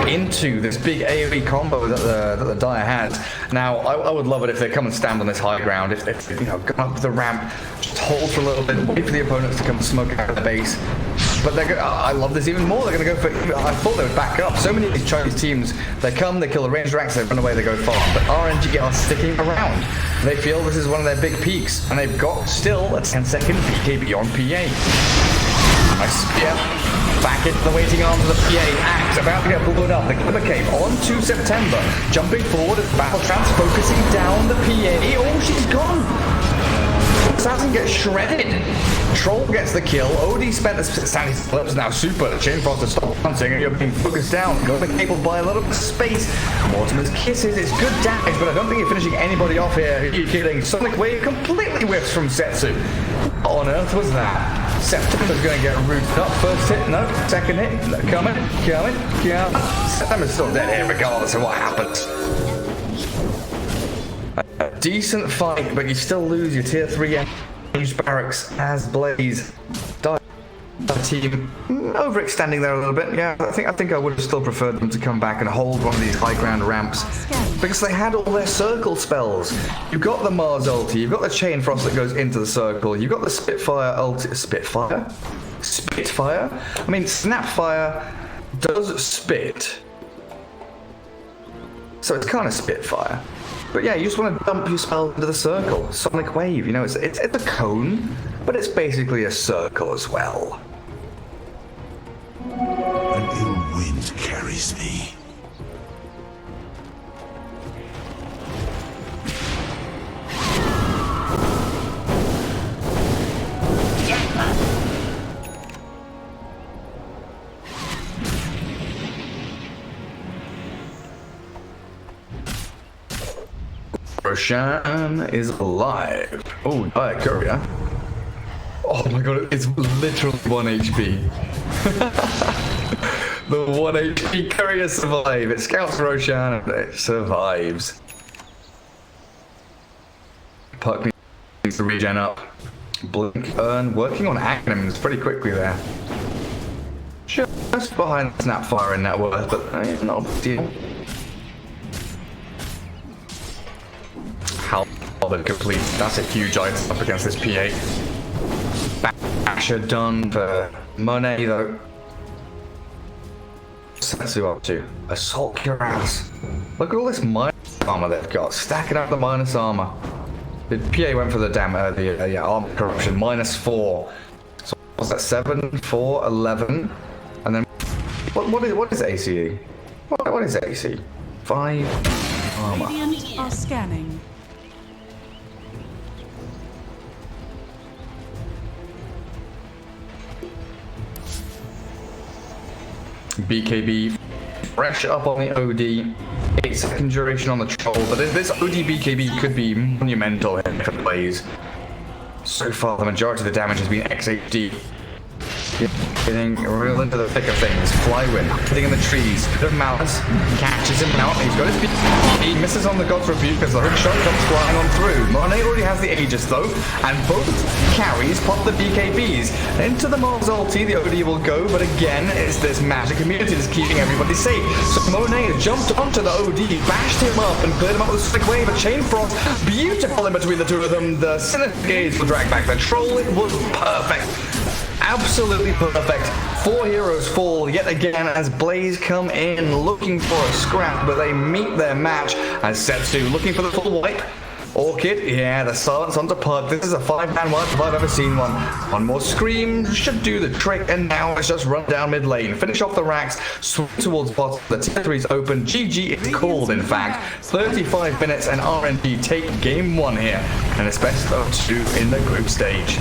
into this big AoE combo that the Dire has. Now, I would love it if they come and stand on this high ground. If you know, come up the ramp, just hold for a little bit, wait for the opponents to come and smoke out of the base. But I love this even more. They're going to go for. I thought they would back up. So many of these Chinese teams, they come, they kill the ranged racks, they run away, they go far. But RNG are sticking around. They feel this is one of their big peaks, and they've got still a 10-second BKB on PA. Nice spear. Back into the waiting arms of the PA. Axe about to get blown up. The Glimmer Cave on to September. Jumping forward as Battle Trance focusing down the PA. Oh, she's gone. Assassin gets shredded. Troll gets the kill. OD spent the Sandy Slips now super. Chain Frost to stop bouncing and you're being focused down. Glimmer Cave by a lot of space. Mortimer's Kisses is good damage, but I don't think you're finishing anybody off here. Are you kidding? Sonic Wave completely whiffs from Setsu. What on earth was that? September's going to get rooted up. First hit, no. Second hit, no. Coming. September's still dead here regardless of what happens. A decent fight, but you still lose your tier 3 engaged barracks as Blaze. Team overextending there a little bit. Yeah, I think I would have still preferred them to come back and hold one of these high ground ramps because they had all their circle spells. You've got the Mars ulti, you've got the Chain Frost that goes into the circle, you've got the Spitfire ulti. Spitfire? I mean, Snapfire does spit, so it's kind of Spitfire. But yeah, you just want to dump your spell into the circle. Sonic Wave, you know, it's a cone, but it's basically a circle as well. An ill wind carries me. Roshan is alive. Oh, Dire Courier. Oh my god, it's literally 1 HP. The 1 HP Courier survive. It scouts Roshan and it survives. Puck needs to regen up. Blink, Earn, working on acronyms pretty quickly there. Just behind Snapfire in net worth, but not a big deal. How they complete. That's a huge item up against this PA. Basher done for Monet though. Setsu up to assault your ass. Look at all this minus armor they've got. Stacking up the minus armor. The PA went for the armor corruption. -4. So what's that? 7, 4, 11, and then what is ACE? What is AC? 5 armor. Radiant are scanning. BKB fresh up on the OD, 8-second duration on the troll, but this OD BKB could be monumental in different ways. So far the majority of the damage has been XHD. Getting real into the thick of things. Flywin, hitting in the trees. Bit of Malice, catches him out. He's got his BKB. He misses on the God's Rebuke as the hook shot comes flying on through. Monet already has the Aegis though, and both carries pop the BKBs. Into the Mars ulti, the OD will go, but again, it's this magic immunity that's keeping everybody safe. So Monet has jumped onto the OD, bashed him up, and cleared him up with a Sonic Wave. A Chain Frost, beautiful in between the two of them. The Sinister Gaze will drag back the troll. It was perfect. Absolutely perfect. 4 heroes fall yet again as Blaze come in looking for a scrap, but they meet their match as Setsu looking for the full wipe. Orchid, yeah, the silence onto Pug. This is a 5-man wipe if I've ever seen one. One more scream should do the trick, and now it's just run down mid lane. Finish off the racks, swing towards bot. The tier 3's open. GG is called, in fact. 35 minutes and RNG take game 1 here, and it's best of 2 in the group stage.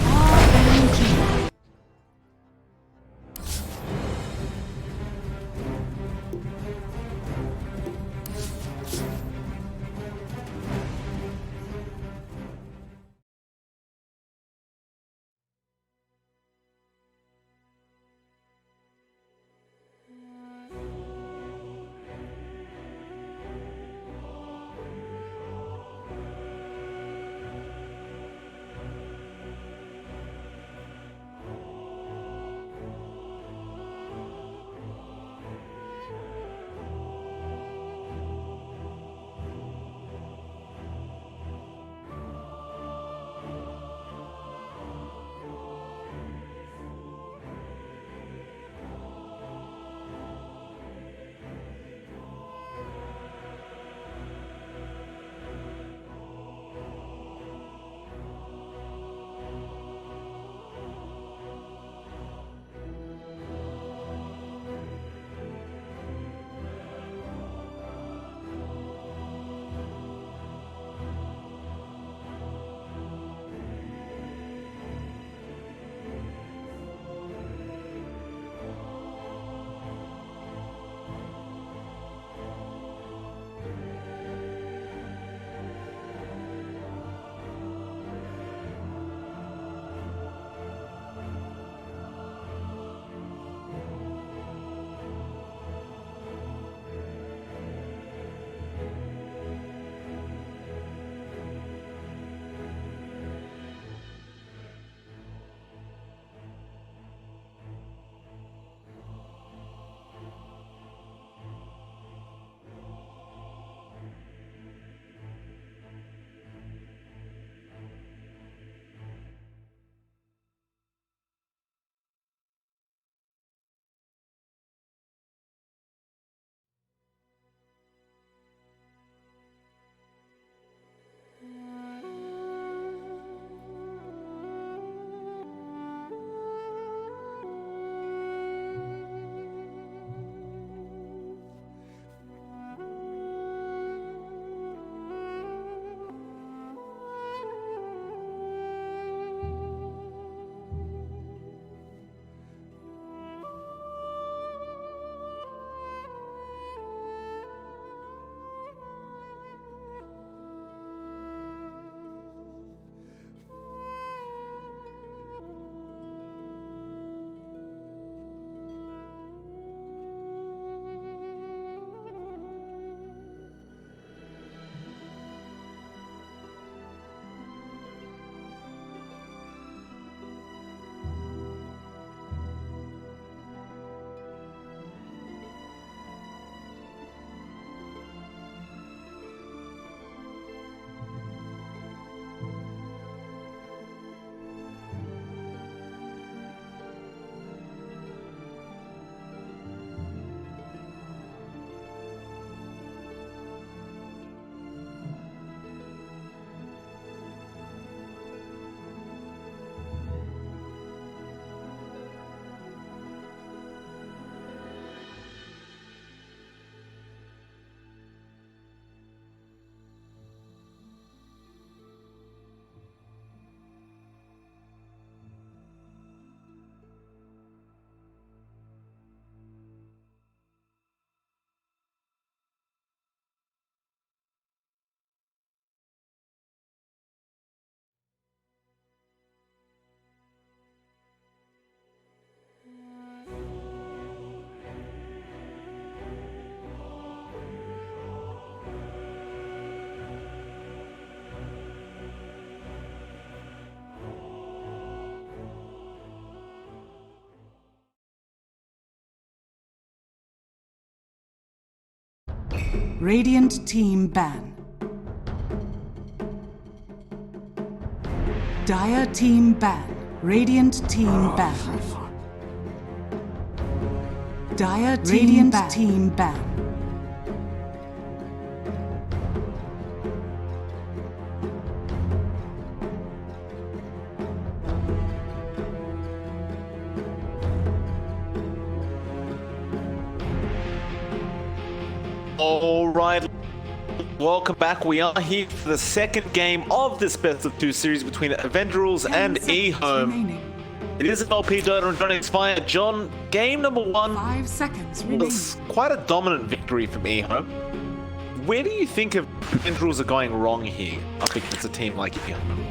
Radiant team ban. Dire team ban. Radiant team ban. Dire team ban. Team ban. All right, welcome back. We are here for the second game of this best of two series between avengerls and ehome. It is an LP Dota and Dota Expired. John, game number 1 5 seconds remaining. was quite a dominant victory from ehome. Where do you think avengerls are going wrong here up against a team like ehome?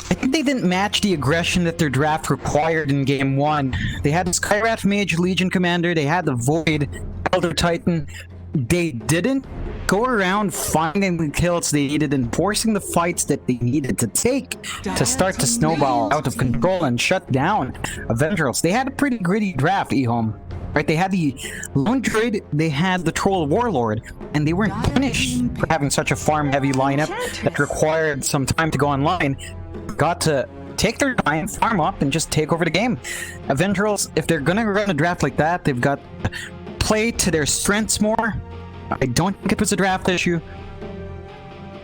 I think they didn't match the aggression that their draft required in game 1. They had the Skywrath Mage, Legion Commander, they had the Void, Elder Titan. They didn't go around finding the kills they needed and forcing the fights that they needed to take to start to snowball out of control and shut down avengerls. They had a pretty gritty draft, ehome. Right, they had the Lone Druid, they had the Troll Warlord, and they weren't punished for having such a farm-heavy lineup that required some time to go online. Got to take their time, farm up, and just take over the game. avengerls, if they're gonna run a draft like that, they've got to play to their strengths more. I don't think it was a draft issue.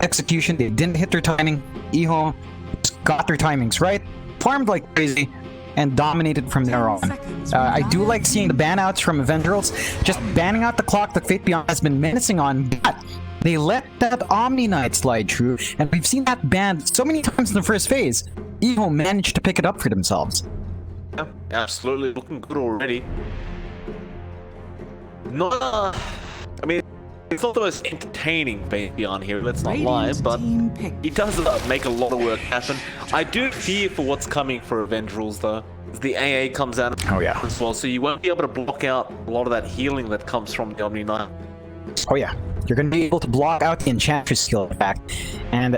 Execution, they didn't hit their timing. ehome just got their timings right, farmed like crazy, and dominated from there on. I do like seeing the ban outs from avengerls, just banning out the clock that Fate Beyond has been menacing on, but they let that Omni Knight slide through, and we've seen that banned so many times in the first phase. ehome managed to pick it up for themselves. Yeah, absolutely, looking good already. Not, I mean, it's not the most entertaining Fate Beyond here, let's not lie, but he does make a lot of work happen. I do fear for what's coming for avengerls though. The AA comes out as well, so you won't be able to block out a lot of that healing that comes from the Omni Knight. Oh yeah, you're going to be able to block out the Enchantress skill attack. And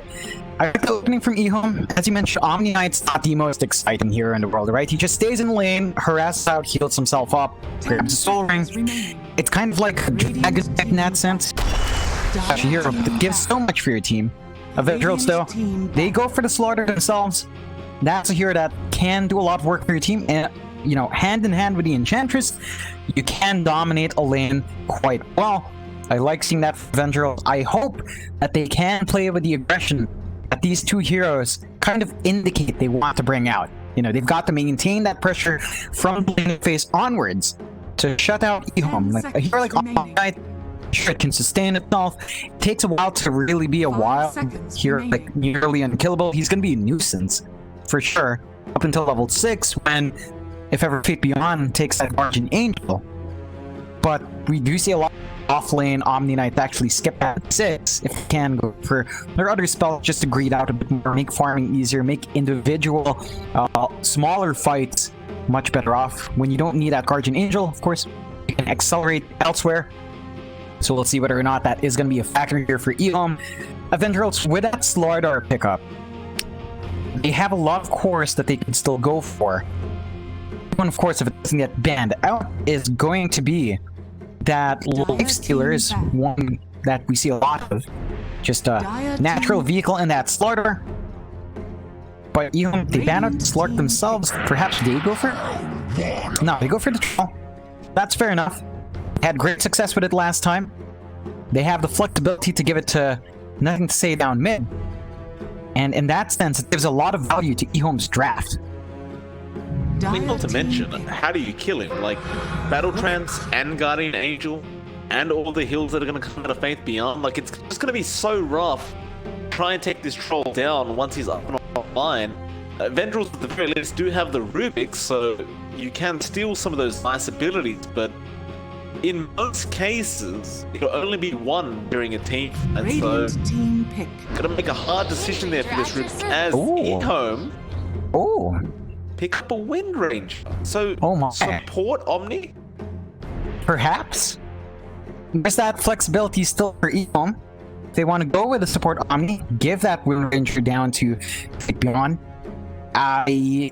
I like the opening from ehome. As you mentioned, Omni Knight's not the most exciting hero in the world, right? He just stays in lane, harasses out, heals himself up, grabs a soul ring. It's kind of like a dragon deck in that sense. A hero that gives so much for your team. avengerls though, they go for the slaughter themselves. That's a hero that can do a lot of work for your team, and you know, hand in hand with the Enchantress, you can dominate a lane quite well. I like seeing that for avengerls. I hope that they can play with the aggression that these two heroes kind of indicate they want to bring out. You know, they've got to maintain that pressure from the lane phase onwards to shut out ehome. Like a hero like Omni Knight, sure, it can sustain itself. It takes a while to really be a wild hero, like nearly unkillable. He's going to be a nuisance for sure up until level 6, when, if ever Fate Beyond takes that Guardian Angel. But we do see a lot off lane Omni Knight actually skip at 6 if they can go for their other spells just to greed out a bit more, make farming easier, make individual smaller fights much better off. When you don't need that Guardian Angel, of course, you can accelerate elsewhere. So we'll see whether or not that is going to be a factor here for ehome. avengerls, with that StarLadder pickup, they have a lot of cores that they can still go for. One, of course, if it doesn't get banned out, is going to be that Lifestealer is one that we see a lot of. Just a natural vehicle in that StarLadder. But ehome, they ban out the StarLadder themselves. Perhaps they go for it? No, they go for the Troll. That's fair enough. Had great success with it last time. They have the flexibility to give it to nothing to say down mid. And in that sense, it gives a lot of value to ehome's draft. I mean, not to mention, how do you kill him? Like, Battle Trance and Guardian Angel and all the heals that are going to come out of Fate Beyond. Like, it's just going to be so rough to try and take this troll down once he's up and offline. avengerls, at the very least, do have the Rubik, so you can steal some of those nice abilities, but in most cases, it'll only be one during a team, and so gotta make a hard decision there for this Rubik as ehome pick up a Wind Ranger. So support Omni? Perhaps. There's that flexibility still for ehome. If they want to go with the support Omni, give that Wind Ranger down to Fate Beyond. I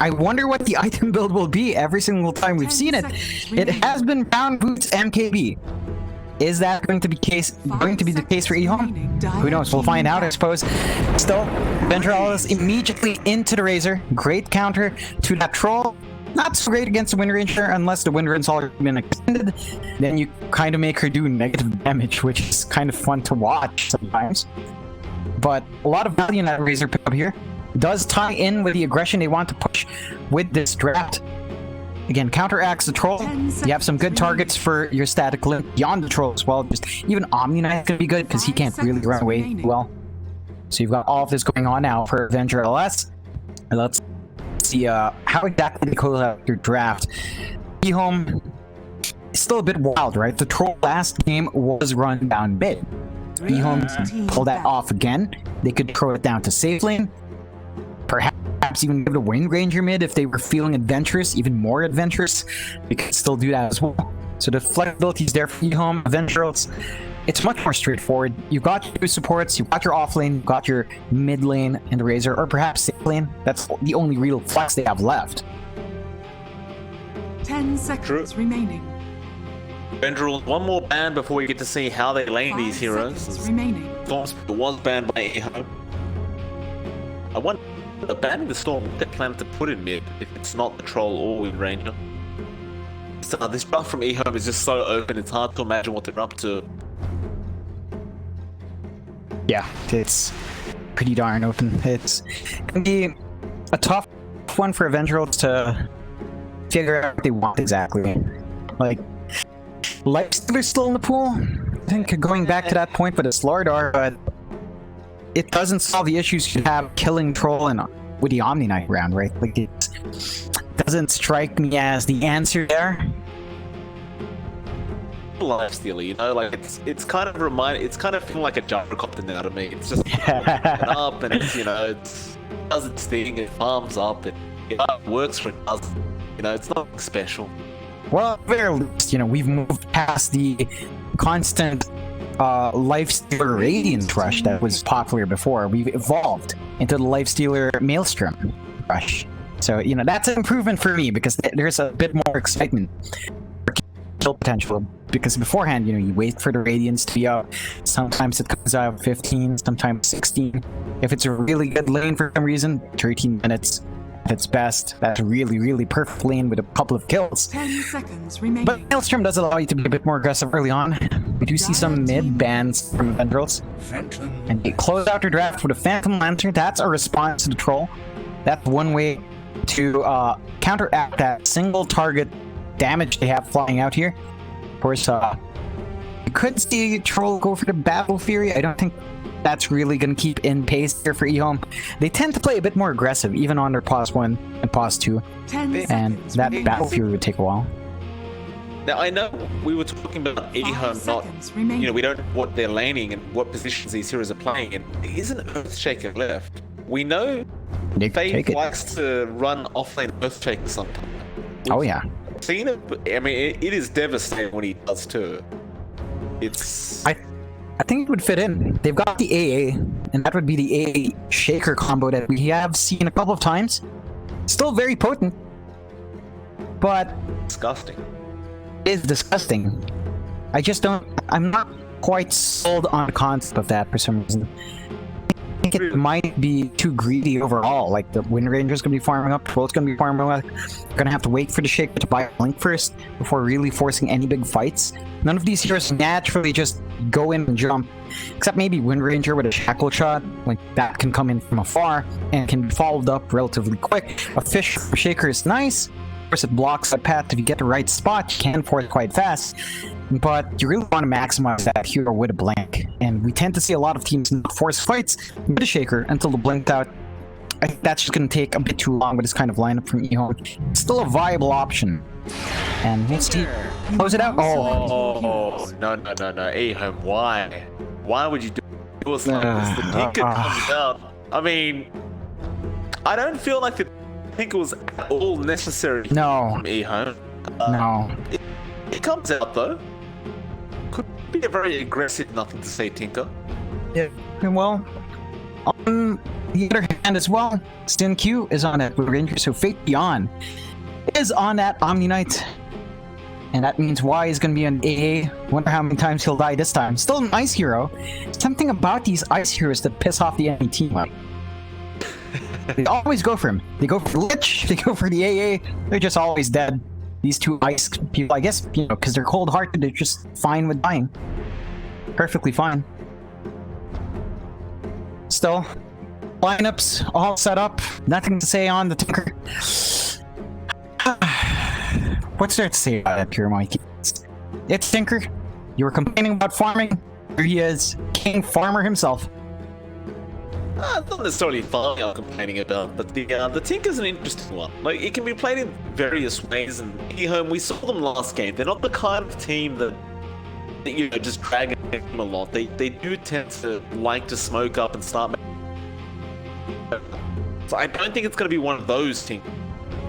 wonder what the item build will be every single time we've seen it. It has been Brown Boots MKB. Is that going to be the case for ehome? Who knows? We'll find out, I suppose. Still, avengerls immediately into the Razor. Great counter to that troll. Not so great against the Wind Ranger unless the Wind Ranger's already been extended. Then you kind of make her do negative damage, which is kind of fun to watch sometimes. But a lot of value in that Razor pickup here. Does tie in with the aggression they want to push with this draft. Again, counteracts the troll. You have some good targets for your static link beyond the troll as well. Just even Omni Knight could be good because he can't really run away well. So you've got all of this going on now for Avenger LS. Let's see how exactly they close out your draft. ehome is still a bit wild, right? The troll last game was run down mid. ehome pull that off again. They could throw it down to safe lane. Perhaps even give it a Wind Ranger mid if they were feeling adventurous, even more adventurous. They could still do that as well. So the flexibility is there for ehome. Avengerls, it's much more straightforward. You've got your two supports, you've got your off lane, you've got your mid lane and the Razor, or perhaps safe lane. That's the only real flex they have left. 10 seconds remaining. Avengerls, one more ban before we get to see how they lane these heroes. Storm's was banned by ehome. I wonder, banning the Storm, they plan to put in mid if it's not the Troll or Wind Ranger. So this draft from ehome is just so open, it's hard to imagine what they're up to. Yeah, it's pretty darn open. It's gonna be a tough one for Avengerls to figure out what they want exactly. Like, Lifestealer's still in the pool. I think going back to that point, but it's StarLadder, but it doesn't solve the issues you have killing Troll and with the Omni Knight round, right? Like, it doesn't strike me as the answer there. Lifestealer, you know, like it's kind of feeling like a gyrocopter now to me. It's just up and it's, you know, it does its thing, it farms up, it works for it does, you know, it's nothing special. Well, at the very least, you know, we've moved past the constant Lifestealer Radiant Rush that was popular before. We've evolved into the Lifestealer Maelstrom Rush. So, you know, that's an improvement for me because there's a bit more excitement for kill potential. Because beforehand, you know, you wait for the Radiance to be out. Sometimes it comes out at 15, sometimes 16. If it's a really good lane for some reason, 13 minutes at its best. That's a really, really perfect lane with a couple of kills. 10 seconds remaining. But Maelstrom does allow you to be a bit more aggressive early on. We do see some mid bans from Avengerls. And they close out their draft with a Phantom Lantern. That's a response to the Troll. That's one way to counteract that single target damage they have flying out here. Of course, you could see Troll go for the Battle Fury. I don't think that's really going to keep in pace here for ehome. They tend to play a bit more aggressive, even on their pause 1 and pause 2. And that Battle Fury would take a while. Now, I know we were talking about ehome, not, you know, we don't know what they're laning and what positions these heroes are playing in. There is an Earthshaker left. We know Faith likes to run offlane Earthshaker sometimes. Oh, yeah. Seen it, but, I mean, it is devastating when he does too. It's... I think it would fit in. They've got the AA, and that would be the AA Shaker combo that we have seen a couple of times. Still very potent, but... disgusting. It is disgusting. I'm not quite sold on the concept of that for some reason. I think it might be too greedy overall. Like, the Wind Ranger's gonna be farming up, Troll's gonna be farming up. You're gonna have to wait for the Shaker to buy a Blink first before really forcing any big fights. None of these heroes naturally just go in and jump, except maybe Wind Ranger with a Shackle Shot. Like, that can come in from afar and can be followed up relatively quick. A Fish Shaker is nice. Of course, it blocks that path. If you get the right spot, you can force quite fast. But you really want to maximize that hero with a Blink. And we tend to see a lot of teams not force fights with a Shaker until the blinked out. I think that's just going to take a bit too long with this kind of lineup from ehome. It's still a viable option. And we'll see. Close it out. Oh, no, ehome, why? Why would you do us like this? The Tinker comes out. I mean, I don't feel like the Tinker was at all necessary from ehome. No. It comes out though. Could be a very aggressive, nothing to say Tinker. Yeah, well, on the other hand as well, Stin Q is on that Blue Ranger, so Fate Beyond is on that Omni Knight. And that means Y is going to be an AA. Wonder how many times he'll die this time. Still an ice hero. Something about these ice heroes that piss off the enemy team. They always go for him. They go for the Lich, they go for the AA. They're just always dead. These two ice people, I guess, you know, because they're cold-hearted, they're just fine with dying. Perfectly fine. Still, lineups all set up. Nothing to say on the Tinker. What's there to say about that, Pure Mike? It's Tinker. You were complaining about farming. Here he is, King Farmer himself. Not necessarily farming I'm complaining about, but the Tinker's an interesting one. Like, it can be played in various ways, and ehome, we saw them last game. They're not the kind of team that you know, just drag them a lot. They do tend to like to smoke up and start. So I don't think it's going to be one of those teams.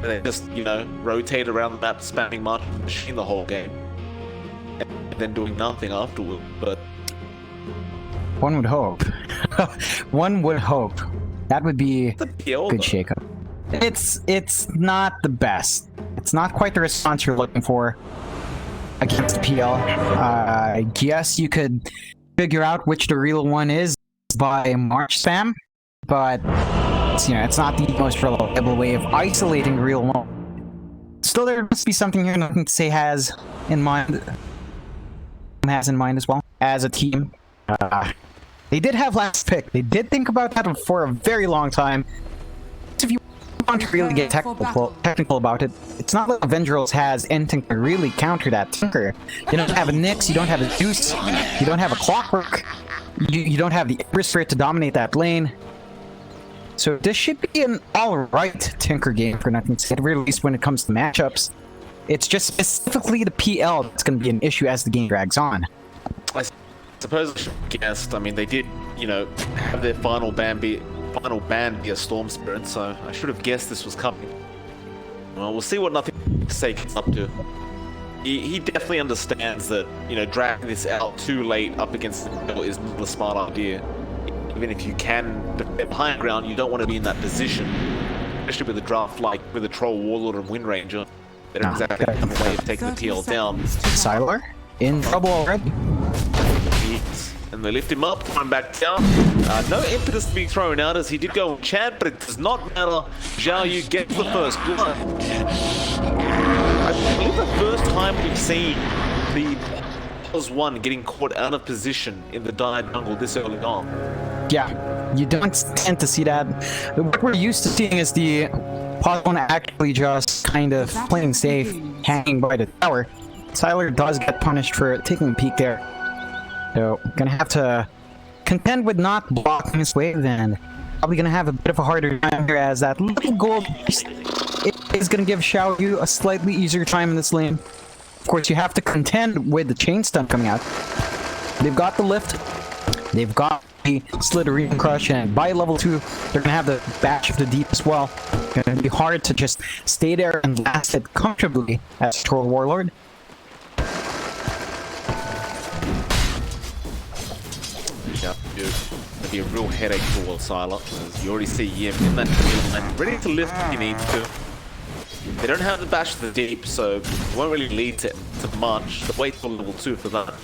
They just, you know, rotate around the map, spamming March of the Machine the whole game, and then doing nothing afterward. But one would hope. One would hope. That would be a PL, good shakeup. It's not the best. It's not quite the response you're looking for against the PL. I guess you could figure out which the real one is by March spam, but you know, it's not the most reliable way of isolating the real one. Still, there must be something here nothing to say has in mind as well as a team. They did have last pick. They did think about that for a very long time. So if you want to really get technical about it, it's not like avengerls has anything to really counter that Tinker. You don't have a Nyx, you don't have a Zeus, you don't have a Clockwork, you don't have the Ember Spirit to dominate that lane. So this should be an alright Tinker game for nothing to say, at the very least when it comes to matchups. It's just specifically the PL that's going to be an issue as the game drags on. I suppose I should have guessed. I mean, they did, you know, have their final ban be a Storm Spirit, so I should have guessed this was coming. Well, we'll see what nothing to say gets up to. He definitely understands that, you know, dragging this out too late up against the middle is not a smart idea. Even if you can defend high ground, you don't want to be in that position, especially with a draft like with a Troll, Warlord, and Wind Ranger. They don't exactly have a way of taking the PL down. Siler in trouble already. And they lift him up, throw him back down. No impetus to be thrown out as he did go on Chad, but it does not matter. Zhao Yu gets the first blood. I believe the first time we've seen the +1 getting caught out of position in the dire jungle this early on. Yeah, you don't tend to see that. What we're used to seeing is the +1 actually just kind of playing safe, hanging by the tower. Siler does get punished for taking a peek there. So, gonna have to contend with not blocking his wave, and probably gonna have a bit of a harder time here as that little gold is gonna give Zhao Yu a slightly easier time in this lane. Of course, you have to contend with the chain stun coming out. They've got the lift, they've got the Slitherine Crush, and by level 2, they're gonna have the Bash of the Deep as well. Gonna be hard to just stay there and last it comfortably as Troll Warlord. Yeah, it'll be a real headache for Siler, as you already see Yim in that field and ready to lift if he needs to. They don't have the Bash to the Deep, so it won't really lead to much. But wait till level 2 for that.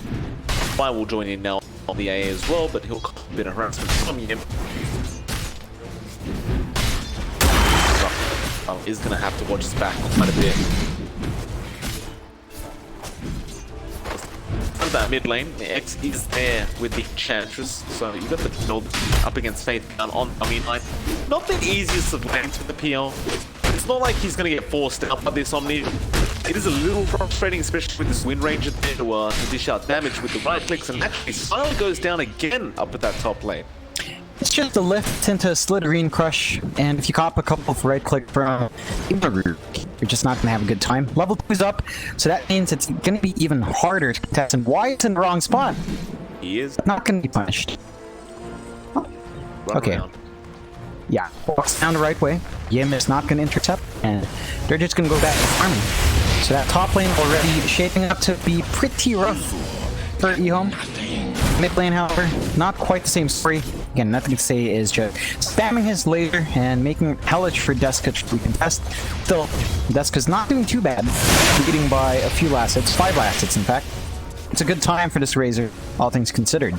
Fire will join in now on the AA as well, but he'll cop a bit of harassment from Yim. Is going to have to watch his back quite a bit. That mid lane, X is there with the Enchantress, so you got the build up against Faith down on Omni line. Not the easiest of lanes with the PL. It's not like he's going to get forced out by this Omni. It is a little frustrating, especially with this Wind Ranger there to dish out damage with the right clicks, and actually Siler goes down again up at that top lane. It's just a lift into a Slitherine Crush, and if you cop a couple of right click from you're just not gonna have a good time. Level 2 is up, so that means it's gonna be even harder to contest. And why it's in the wrong spot? He is Not gonna be punished. Oh. Okay. Around. Yeah, walks down the right way. Yim is not gonna intercept, and they're just gonna go back to farming. So that top lane already shaping up to be pretty rough for ehome. Mid lane, however, not quite the same story. again, nothing to say is just spamming his laser and making it hellish for Deska to contest. Still, Deska's not doing too bad, leading by a few assets, 5 assets in fact. It's a good time for this Razor, all things considered.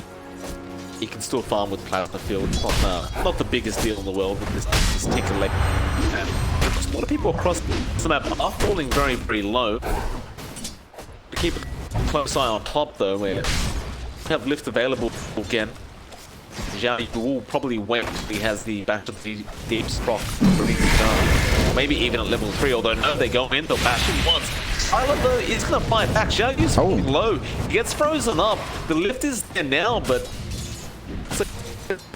He can still farm with Plasma Field. It's not the biggest deal in the world with this Tinker Lake. And a lot of people across the map are falling very, very low. Keep a close eye on top though, where we have lift available again. Zhao will probably wait until he has the back of the deep proc release down. Maybe even at level 3, although no, they go in, they'll bash him once. Island though is gonna fight back. Zhao Yu's falling low. He gets frozen up. The lift is there now, but it's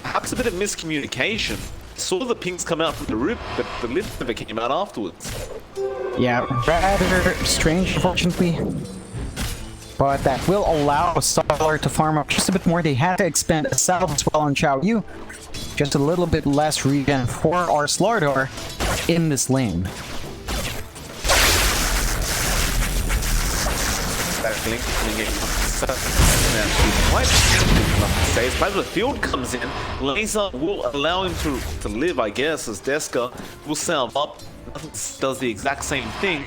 perhaps a bit of miscommunication. Saw the pings come out from the roof, but the lift never came out afterwards. Yeah, rather strange, unfortunately. But that will allow StarLadder to farm up just a bit more. They had to expand a salve as well on Xiao Yu. Just a little bit less regen for our StarLadder in this lane. Plasma Field comes in, Laser will allow him to live, I guess, as Deska will salve up. Does the exact same thing.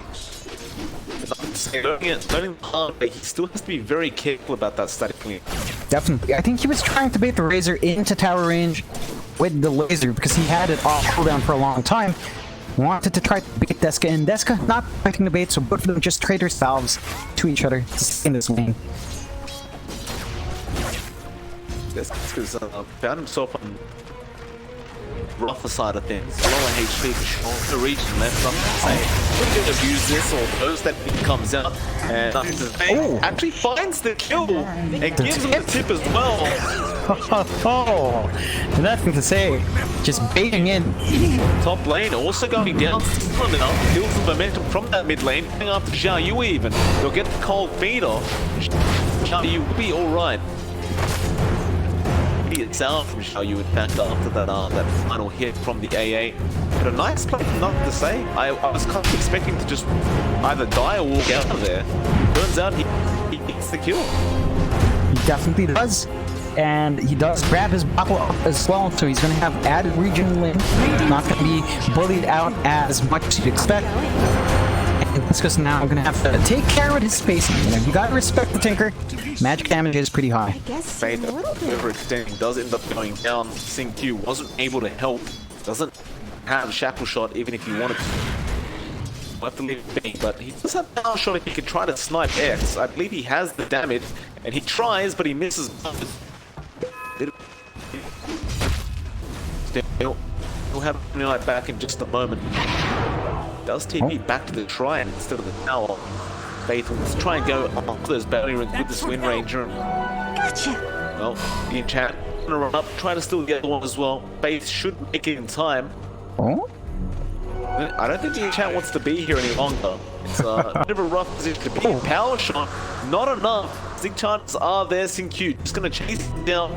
Learning the hard way, he still has to be very careful about that static clean. Definitely. I think he was trying to bait the Razor into tower range with the laser because he had it off cooldown for a long time. Wanted to try to bait Deska, and Deska not fighting the bait, so both of them just trade their salves to each other to stay in this lane. Deska's found himself on rougher side of things. Lower HP for sure. The region left, nothing to say. We're going to abuse this or those that he comes out and nothing to say. Actually finds the kill and gives him the tip as well. Nothing to say. Just baiting in. Top lane also going down. Now feels the momentum from that mid lane. Going after Xiao Yu even. They'll get the cold feed off. Xiao Yu will be alright. It's out from Xiao Yu, in fact, after that final hit from the AA. But a nice play, nothing to say. I was kind of expecting to just either die or walk out of there. Turns out he gets the kill. He definitely does. And he does grab his bottle up as well, so he's going to have added regen lane. Not going to be bullied out as much as you'd expect. And Deska's now going to have to take care of his spacing. You gotta respect the Tinker. Magic damage is pretty high. Faith overextending does end up going down. Xingqiu wasn't able to help. Doesn't have shackle shot even if he wanted to. We'll have to leave it be, but he does have power shot if he could try to snipe X. I believe he has the damage, and he tries, but he misses both. We'll have Moonlight back in just a moment. Does TP back to the shrine instead of the tower. Faith will try and go after those bounty rings with this Wind Ranger. Gotcha. Well, the enchant gonna run up, try to steal the other one as well. Faith should make it in time. Oh? I don't think the enchant wants to be here any longer. It's a bit of a rough position to be. Power shot, not enough. Zig chances are there. Xingqiu just gonna chase him down.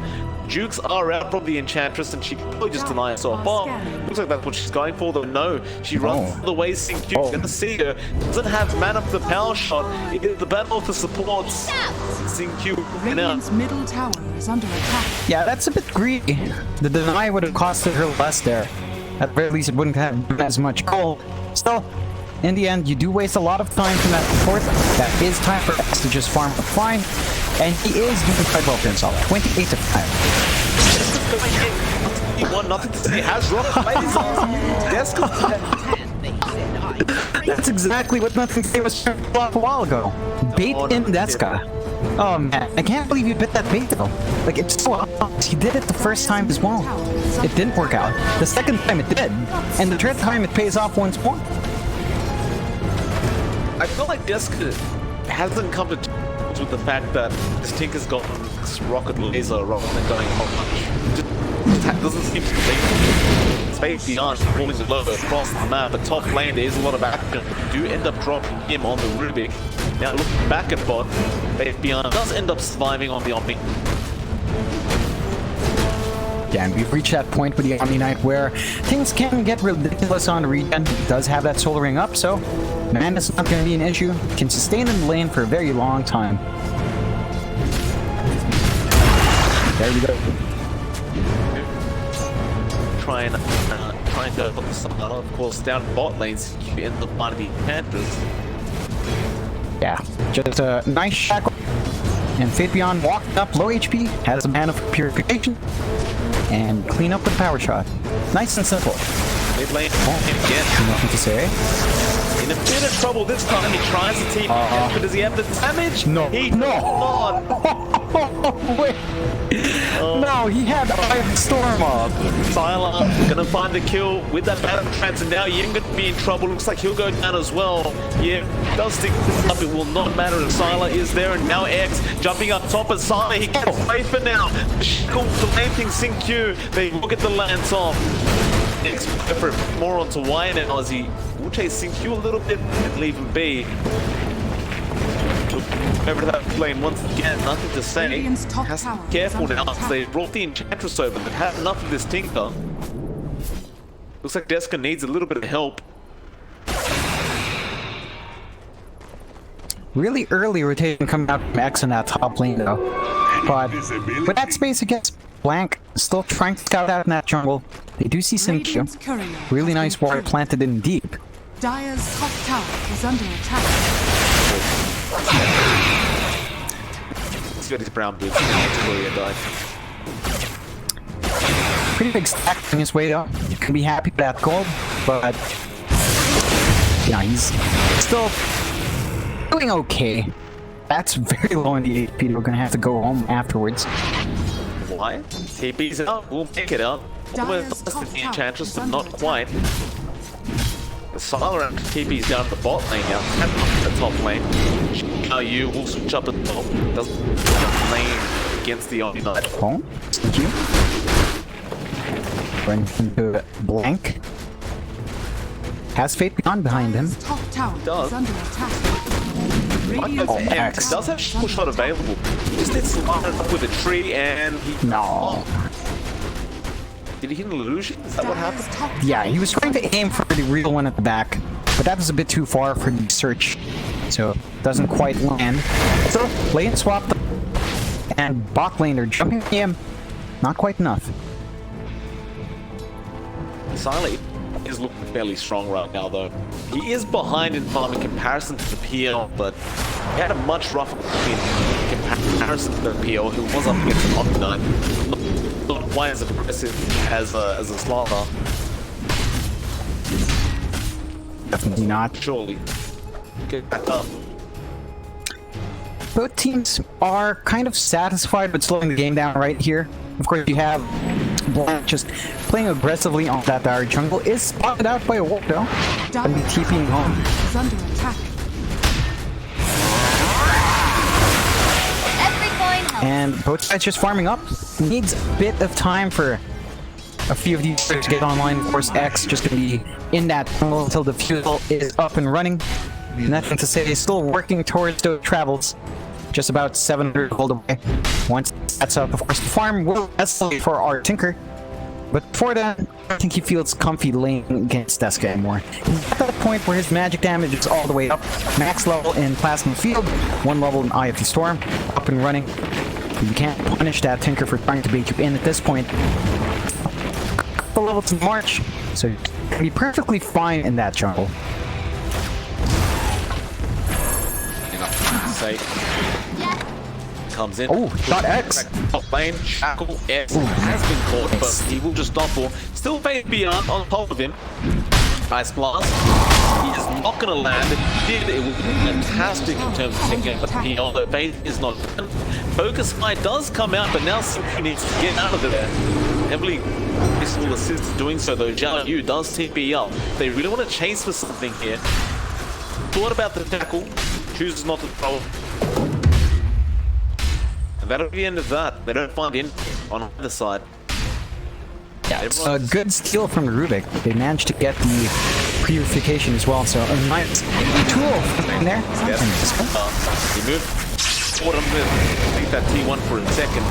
Jukes are out from the Enchantress, and she can probably just deny herself. Oh, looks like that's what she's going for, though. No, she runs the way Xingqiu's gonna see her. Doesn't have mana for the power shot. It is the battle for supports. Xingqiu Radiant's middle tower is under attack. Yeah, that's a bit greedy. The deny would have costed her less there. At the very least, it wouldn't have done as much gold. Still, in the end, you do waste a lot of time from that fourth. That is time for X to just farm up fine. And he is doing quite well for himself. 28 to 5. He won nothing to say. Has rock That's exactly what Nothing to Say was trying to block a while ago. Bait in Deska. Oh man, I can't believe you bit that bait though. Like, it's so obvious. He did it the first time as well. It didn't work out. The second time it did. And the third time it pays off once more. I feel like Deska hasn't come to terms with the fact that this Tinker's got this rocket laser rather than going hot. Just doesn't seem to be. Space beyond falling low across the map, but top lane there is a lot of action. You do end up dropping him on the Rubik. Now looking back at bot, Space beyond does end up surviving on the Omni. Yeah, and we've reached that point with the Omni Knight where things can get ridiculous on regen. It does have that soul ring up, so man, it's not going to be an issue. Can sustain in the lane for a very long time. There we go. try and go for the Star. Of course, down bot lanes, you end up finding the Panthers. Yeah, just a nice shackle. And Fate Beyond walked up low HP, has a mana for purification, and clean up with power shot. Nice and simple. Mid lane again. Nothing to say. In a bit of trouble this time. He tries to team, but does he have the damage? No. He does not. Wait. No, he had Iron Storm up. Sylar gonna find the kill with that battle trance, and now Yin gonna be in trouble. Looks like he'll go down as well. Yeah, does stick this up. It will not matter if Sylar is there, and now X jumping up top of Sylar. He gets away for now. Shackle planting Sync-Q. They will get the lance off. X effort more onto Y now as he will chase Sync-Q a little bit and leave him be. Over to that lane once again, nothing to say. Radiant's top Has to tower be careful is under now attack. as they brought the Enchantress over. They've had enough of this Tinker. Looks like Deska needs a little bit of help. Really early rotation coming out from X in that top lane though. But with that space against Blank, still trying to scout out in that jungle. They do see Sync-Q. Radiant's courier Really has nice been ward killed. planted in deep. Dire's top tower is under attack. He's got his brown boots. Courier died. Pretty big stack on his way up. You can be happy with that gold, but yeah, he's still doing okay. That's very low in the HP. We're gonna have to go home afterwards. Why? TP's out. We'll make it out. Almost Dire's top the tower Enchantress, is but under not attack. quite. The Sylar and TP's down at the bot lane now. At the top lane. You will switch up at the top. Doesn't have lane against the Omni Knight. Oh, thank you. Run into Blank. Has Fate Beyond behind him. Dire's top tower does. is under attack. Might Radiant's go top to X. tower Does have is push under shot attack. available. Just needs to line it up with a tree and he... No. Did he hit an illusion? Is that what Dire's happened? top Yeah, tower he was is trying under to aim for the real one at the back, but that was a bit too far for the search, so doesn't quite land. So lane swap and bot laner jumping him. Not quite enough. Silent is looking fairly strong right now, though. He is behind in farm in comparison to the PL, but he had a much rougher in comparison to the PL, who was up against the Omni Knight. Not quite as aggressive as a StarLadder, Definitely not. surely. Get back up. Both teams are kind of satisfied with slowing the game down right here. Of course, you have Blank just playing aggressively on that dire jungle. Is spotted out by a ward though. Gonna be TPing home. is under attack. Every coin helps. And both sides just farming up. Needs a bit of time for a few of these players to get online. Of course, X just gonna be in that jungle until the fuel is up and running. Nothing to say, still working towards those travels. Just about 700 gold away. Once that's up, of course, the farm will escalate for our Tinker. But before that, I don't think he feels comfy laying against Deska anymore. He's at that point where his magic damage is all the way up. Max level in Plasma Field, 1 level in Eye of the Storm, up and running. You can't punish that Tinker for trying to bait you in at this point. The level to March, so you can be perfectly fine in that jungle. Say. Comes in. Oh, shot X. Top lane, Shackle, X has been caught, but he will just stop for. Still Fate Beyond on top of him. Ice Blast. He is not going to land. If he did, it would be fantastic in terms of taking out the PL, although Fate is not done. Focus Fight does come out, but now Sync-Q needs to get out of there. Heavily, this will assist in doing so, though. Zhao Yu does TP up. They really want to chase for something here. Thought about the tackle, chooses not to throw. And that'll be the end of that. They don't find in on either side. Yeah, it's a good steal from Rubik. They managed to get the purification as well, so a nice tool in there. Yes. He moved forward a bit. I think that T1 for a second.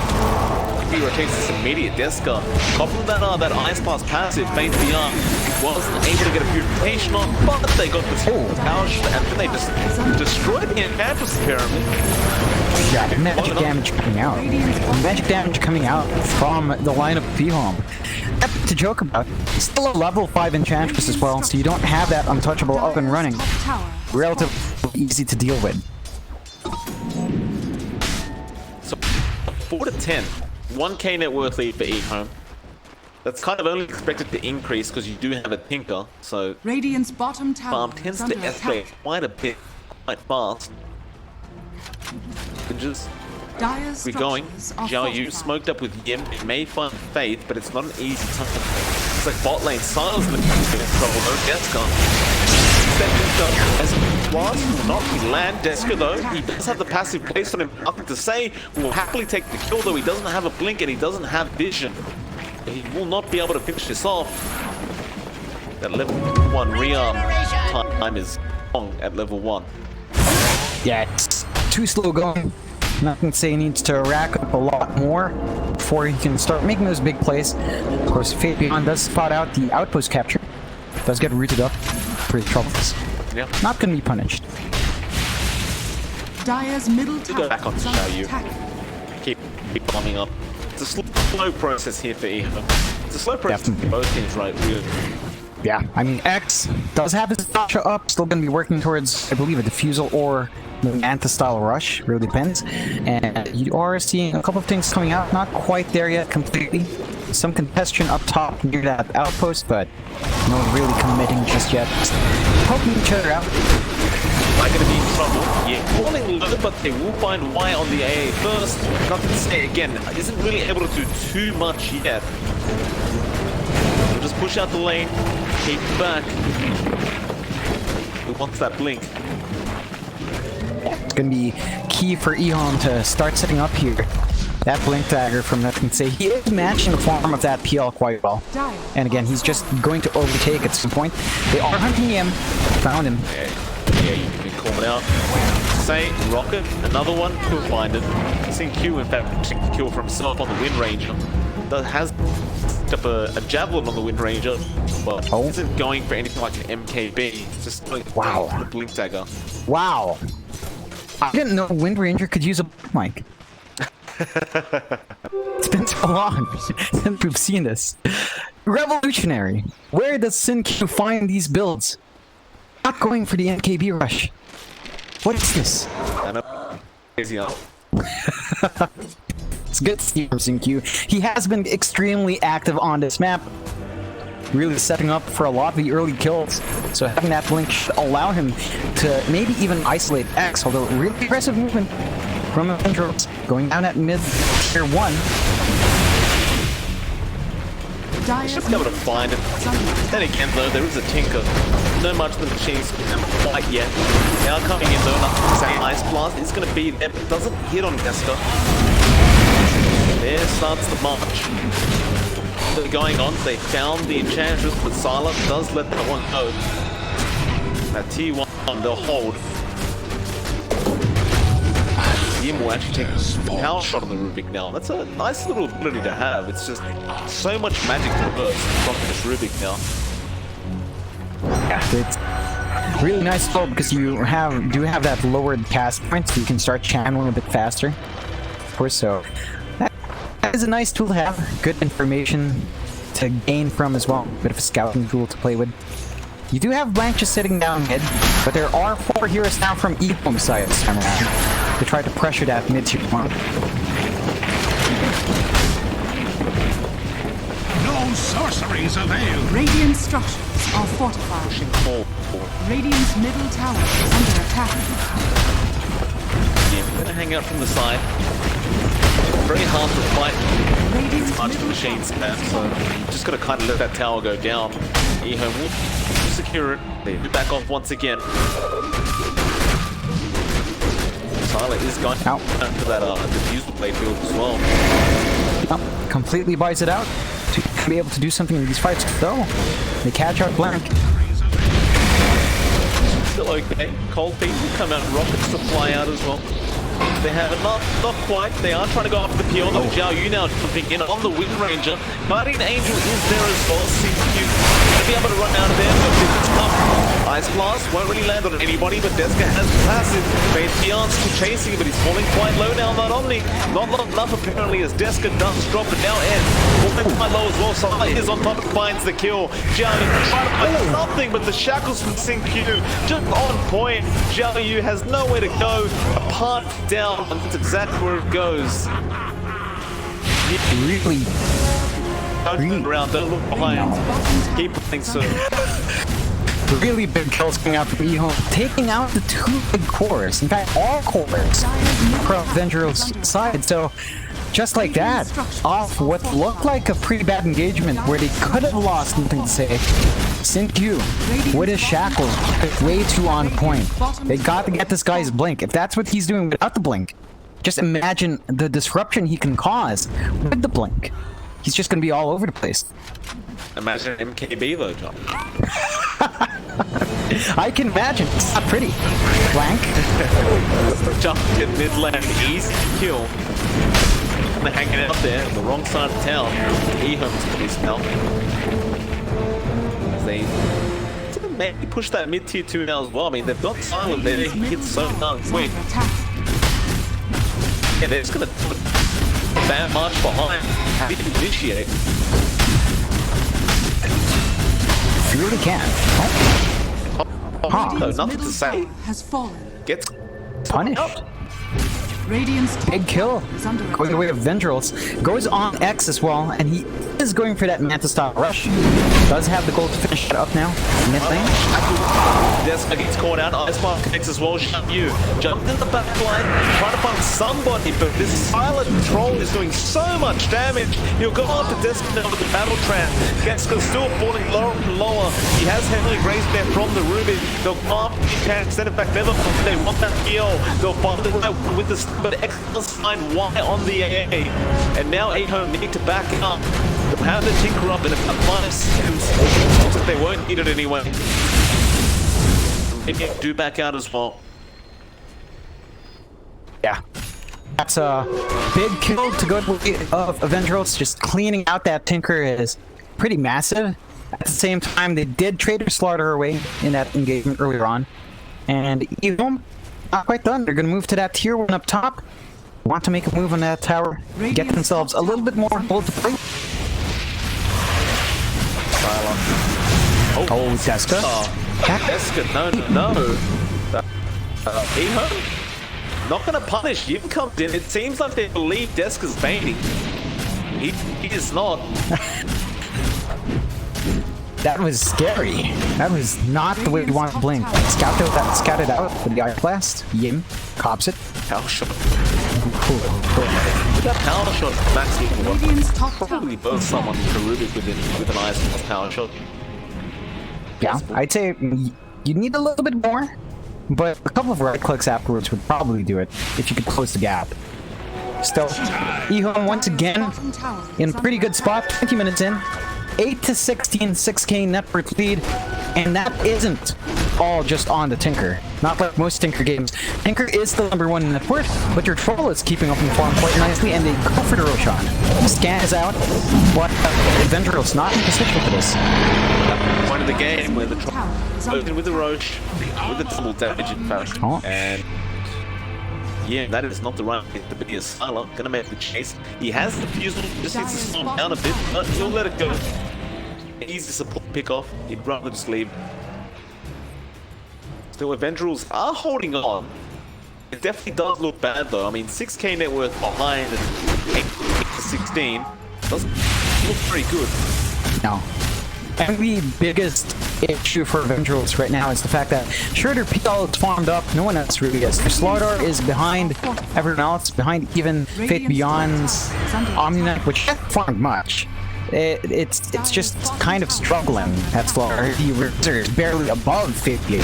He rotates this immediate Deska. Couple that Ice Blast passive, Fate Beyond, wasn't able to get a purification on, but they got this power shot, and then they just destroyed the Enchantress apparently. Yeah, magic damage coming out. Magic damage coming out from the line of ehome. nothing to joke about. Still a level 5 enchantress as well, so you don't have that untouchable up and running. Top tower. Relatively easy to deal with. So 4 to 10, 1k net worth lead for ehome. That's kind of only expected to increase because you do have a tinker, so Radiant's bottom tower farm is tends to under escalate attack. quite a bit, quite fast. Just Dire's we're going. structures are Xiao Yu fortified. smoked up with Yim. It may find Faith, but it's not an easy time. It's like bot lane. Silas in trouble though. Deska. As Blast will not be land. Deska though, he does have the passive placed on him. Nothing to say. Will happily take the kill though. He doesn't have a blink and he doesn't have vision. He will not be able to finish this off. That level 1 rearm time is long at level 1. Yeah, it's too slow going. Nothing to say, he needs to rack up a lot more before he can start making those big plays. Of course, Fate Beyond does spot out the outpost capture. Does get rooted up. Pretty troubles. Yeah. Not gonna be punished. Dire's middle Go tower back on is under Xiao Yu. attack. Keep bombing up. It's a slow process here for ehome. It's a slow process for Definitely. both teams, right? Really. Yeah, I mean, X does have his Dasha up, still gonna be working towards, I believe, a Diffusal or the Manta-style rush, really depends. And you are seeing a couple of things coming out, not quite there yet completely. Some congestion up top near that outpost, but no really committing just yet. Just poking each other out. Am I going to be in trouble? Yeah, falling low, but they will find Y on the AA first. Nothing to say again, isn't really able to do too much yet. We'll just push out the lane, keep back. Who wants that blink? It's gonna be key for ehome to start setting up here. That blink dagger from Nothing to Say, he is matching the form of that PL quite well. And again, he's just going to overtake at some point. They are hunting him. Found him. Yeah, you can be called out. Say, Rocket, another one, could find it. Seen Q, in fact, take the kill for himself on the Wind Ranger. That has up a javelin on the Wind Ranger, but isn't going for anything like an MKB. Just like the blink dagger. Wow. I didn't know Wind Ranger could use a mic. It's been so long since we've seen this. Revolutionary. Where does SinQ find these builds? Not going for the NKB rush. What is this? I know. Crazy, huh? It's good to see from SinQ. He has been extremely active on this map. Really setting up for a lot of the early kills. So having that blink should allow him to maybe even isolate X, although really aggressive movement from avengerls going down at mid tier 1. Dire's Should be able to find it. Then again though, there is a tinker. No much of the machines quite yet. They are coming in though, nothing to say. Ice Blast is going to be there, but doesn't hit on Deska. There starts the march. They're going on, they found the Enchantress, but Sylar does let that one go. That T1, they'll hold. Yim will actually take a power shot on the Rubik now. That's a nice little ability to have. It's just so much magic to burst from this Rubik now. Yeah, it's really nice though because you do have that lowered cast point, so you can start channeling a bit faster. Of course, so that is a nice tool to have. Good information to gain from as well. Bit of a scouting tool to play with. You do have Blank just sitting down mid, but there are 4 heroes now from ehome side this time around to try to pressure that mid tier 1. No sorceries avail. Radiant structures are fortified. Radiant's middle tower is under attack. Yeah, we're gonna hang out from the side. Very hard to fight Radiant's as much middle machines tower can, so you just gotta kind of let that tower go down. ehome will secure it. They back off once again. Sylar is going Out. for that diffusal blade build as well. Completely buys it out to be able to do something in these fights though. They catch out Blank. Still okay. Cold feet will come out. Rockets to fly out as well. They have not quite. They are trying to go after the PL though. Xiao Yu now jumping in on the Wind Ranger. Guardian Angel is there as well. CQ gonna be able to run out of there, but it's tough. Ice Blast won't really land on anybody, but Deska has the passive. Faith Beyond's still chasing, but he's falling quite low now on that Omni. Not long enough apparently as Deska does drop it now Ed. Falling quite low as well, so is on top, finds the kill. Jiao trying to find something, but the shackles from Xingqiu just on point. Jiao Yu has nowhere to go, apart down, and that's exactly where it goes. Really? Don't turn around, don't look behind. Keep playing so. Really big kills coming out from ehome, taking out the 2 big cores. In fact, all cores from Avenger's side. So, just like that, off what looked like a pretty bad engagement where they could have lost nothing to say. Xingqiu, with his shackles, way too on point. They got to get this guy's blink. If that's what he's doing without the blink, just imagine the disruption he can cause with the blink. He's just going to be all over the place. Imagine MKB though, John. I can imagine. It's not pretty. Blank. Jumped in mid-lane, easy kill. And they're hanging out there on the wrong side of town. ehome's police now. They maybe push that mid-tier 2 now as well. I mean, they've got silent there. He hits so darn quick. Yeah, they're just gonna put a bad march behind. How do you initiate? You really can. No, nothing to say. Has fallen. Gets Punished. Radiant's Big kill. Going the way of avengerls. Goes on X as well, and he is going for that Manta style rush. Does have the goal to finish it up now. Mid lane. Deska gets caught out. Ice Block connects as well. Yu jumped in the back line, trying to find somebody, but this silent troll is doing so much damage. He'll go after Deska now with the battle trap. Deska's still falling lower and lower. He has heavily grazed there from the Ruby. They'll go after the can, send it back. Never they want that kill. They'll find it with the but X does find Y on the AA. And now ehome need to back up. They'll have the Tinker up in about 5 seconds. Looks like they won't need it anyway. Maybe do back out as well. Yeah. That's a big kill to go of avengerls. Just cleaning out that Tinker is pretty massive. At the same time, they did trade their slaughter away in that engagement earlier on. And ehome, not quite done. They're going to move to that tier 1 up top. Want to make a move on that tower. Get themselves a little bit more gold to play. Oh, Deska. Deska, no. ehome? Not going to punish. Yin comes in. It seems like they believe Deska's baiting. He is not. That was scary. That was not the way we want to blink. Scouted out with the Iron Blast. Yin cops it. Power shot. Cool. That power shot, Max Radiant's top probably tower. burn someone Cherubic with an ice power shot. Yeah, I'd say you need a little bit more, but a couple of right clicks afterwards would probably do it if you could close the gap. Still, ehome once again in a pretty good spot. 20 minutes in. 8-16, 6k net worth lead, and that isn't all just on the Tinker. Not like most Tinker games. Tinker is the #1 net worth, but your troll is keeping up in form quite nicely, and they go for the Roshan. Scan is out, but avengerls not in position for this. Point of the game where the troll opened with the Roche, with the double damage in fact. Oh. And yeah, that is not the right way to be a Sylar. Gonna make the chase. He has the fusel, just needs to slow down a bit, but he'll let it go. Easy support pick off. He'd rather just leave. Still, avengerls are holding on. It definitely does look bad though. I mean, 6k net worth behind and 8-16 doesn't look very good. No. And the biggest issue for avengerls right now is the fact that sure, their PL is farmed up, no one else really is. Their slaughter is behind everyone else, behind even Faith Beyond's Omninet, which hasn't farmed much. It's just kind of struggling at slaughter. The Razor is barely above 58.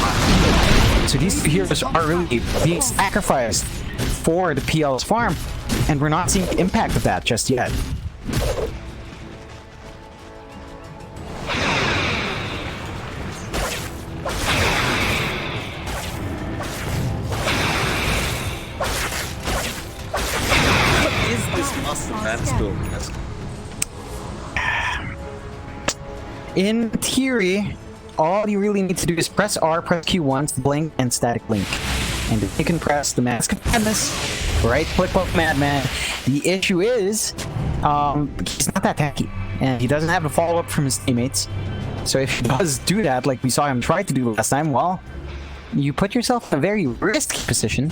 So these two heroes are really being sacrificed for the PL's farm, and we're not seeing the impact of that just yet. In theory, all you really need to do is press R, press Q once, blink, and static link. And if you can press the Mask of Madness, right click of Madman. The issue is, he's not that tanky, and he doesn't have a follow-up from his teammates. So if he does do that, like we saw him try to do last time, well, you put yourself in a very risky position.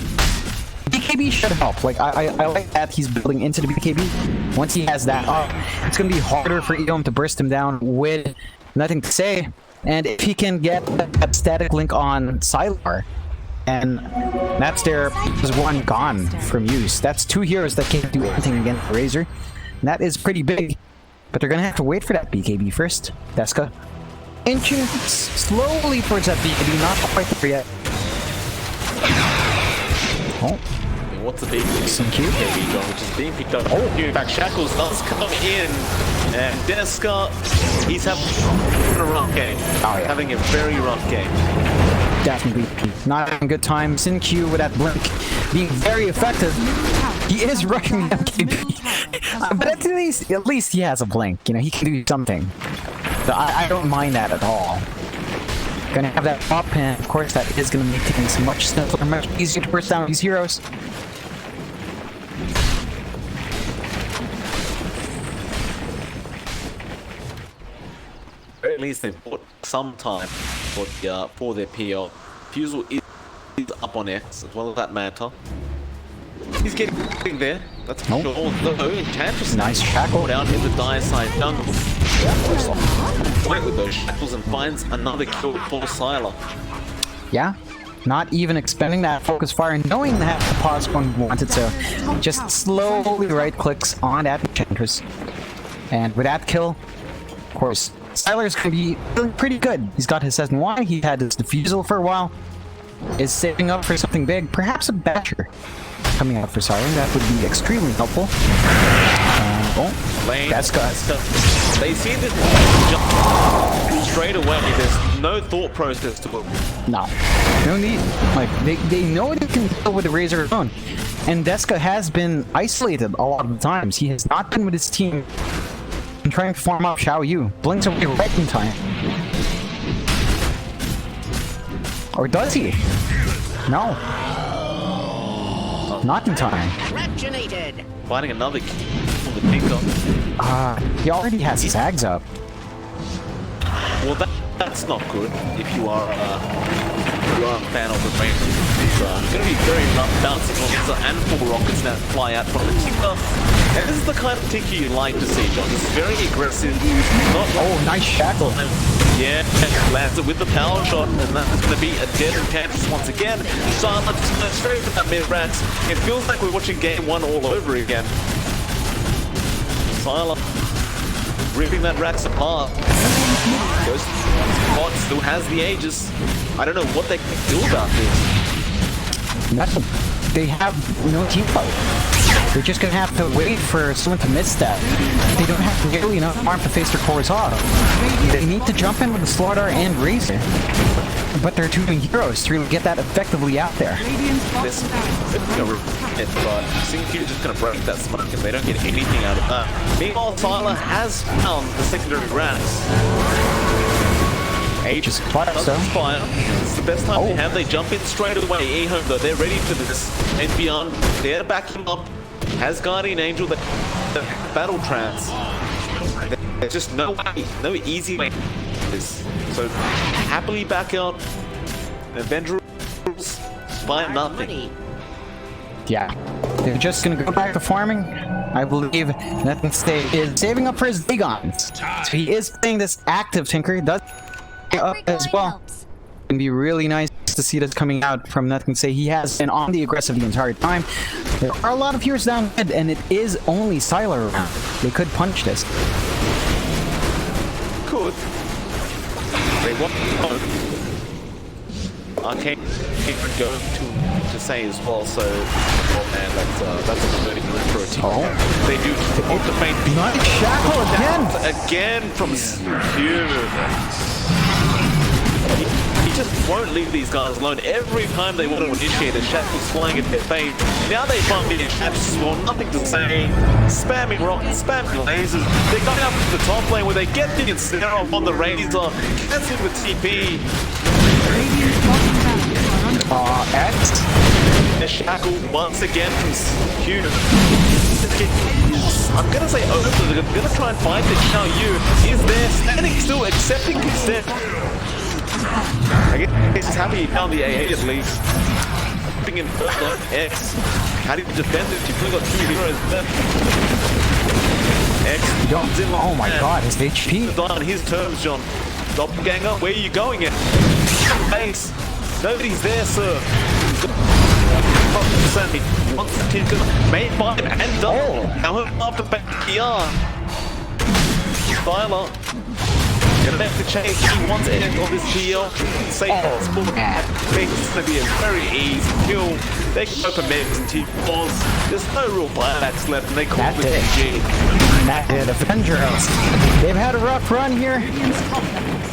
BKB should help. Like, I like that he's building into the BKB. Once he has that up, it's going to be harder for ehome to burst him down with nothing to say. And if he can get that static link on StarLadder, and that's their one gone from use. That's 2 heroes that can't do anything against Razor. And that is pretty big. But they're going to have to wait for that BKB first. Deska inching slowly towards that BKB, not quite there yet. Oh. What's the big SynQ? BKB, John, which is being picked up. In fact, Shackles does come in, and Deska, he's having a rough game. Oh, yeah. Having a very rough game. Definitely not having a good time. SynQ with that blink being very effective. He is rushing the MKB. But at least he has a blink. You know, he can do something. So I don't mind that at all. Gonna have that pop, and of course that is gonna make things much simpler, much easier to burst down these heroes. At least they put some time for their PL. Fusel is up on X as well as that Manta. He's getting there. That's for sure. Although Enchantress Nice shackle down in the dire side jungle. Went with those shackles and finds another kill for StarLadder. Yeah, not even expending that focus fire, knowing that to pause when he wanted to. Just slowly right clicks on that Enchantress. And with that kill, of course, StarLadder's gonna be feeling pretty good. He's got his SNY, he had his defusal for a while. Is saving up for something big, perhaps a Basher coming out for StarLadder. That would be extremely helpful. That's got. They see this jump straight away. There's no thought process to it. No need. Like they know they can deal with the Razor alone. And Deska has been isolated a lot of the times. He has not been with his team and trying to farm up Xiao Yu. Blinks away right in time. Or does he? No. Not in time. Finding another kill on the Tinker. He already has his Zags up. Well, that's not good if you are a fan of the Ranger. It's going to be very rough bouncing on and full rockets that fly out from the Tinker. And this is the kind of Tinker you like to see, John. It's very aggressive. Nice shackle. Yeah, lands it with the power shot, and that's going to be a dead Enchantress once again. StarLadder straight for that mid-racks. It feels like we're watching game 1 all over again. StarLadder ripping that Rax apart. Ghost Spot still has the Aegis. I don't know what they can do about this. They have no team fight. They're just gonna have to wait for someone to misstep. They don't have nearly enough arm to face their cores off. They need to jump in with the StarLadder and Razor. But they're too many heroes to really get that effectively out there. This but SynQ is just gonna break that smoke and they don't get anything out of that. Meanwhile, StarLadder has found the secondary Rax. Aegis fire, so. Fire. It's the best time they have. They jump in straight away. ehome though, they're ready for this. And beyond, they're to back him up. Has Guardian Angel the battle trance. There's just no way, no easy way to this. So happily back out. Avengerls by nothing. Yeah, they're just gonna go back to farming. I believe Nothing Stay is saving up for his Dagons. So he is playing this active Tinker. Does up as well. It can be really nice to see this coming out from Nothing Stay. He has been on the aggressive the entire time. There are a lot of heroes down mid, and it is only StarLadder around. They could punch this. Could. They want Arcane could go to say as well, so that's a converting move for a team. They do off the feint. Nice shackle again! Again from SynQ. He just won't leave these guys alone. Every time they want to initiate a Shackle's flying at their face. Now they find me as well, nothing to say. Spamming rockets, spamming lasers. They're going up to the top lane where they get the Ensnare on the Razor. Canceling the TP. Radiant's bottom barracks are under X. A Shackle once again from Q. I'm gonna say over. I'm gonna try and find it. Now you is there standing still, accepting his death. I guess he's happy he found the AA at least. Putting in first on X. How do you defend it? You've only got 2 heroes left. X comes in. Oh my god, his HP. On his terms, John. Doppelganger, where are you going at? Base. Nobody's there, sir. Wants to tinker, made by him and double. Now after back PR. Styler. Gonna have to change. He wants it on this TL. Safe possible. It's gonna be a very easy kill. They can open megs and T4s. There's no real buybacks left, and they call it GG. That did Avengerls. They've had a rough run here. Radiant's top barracks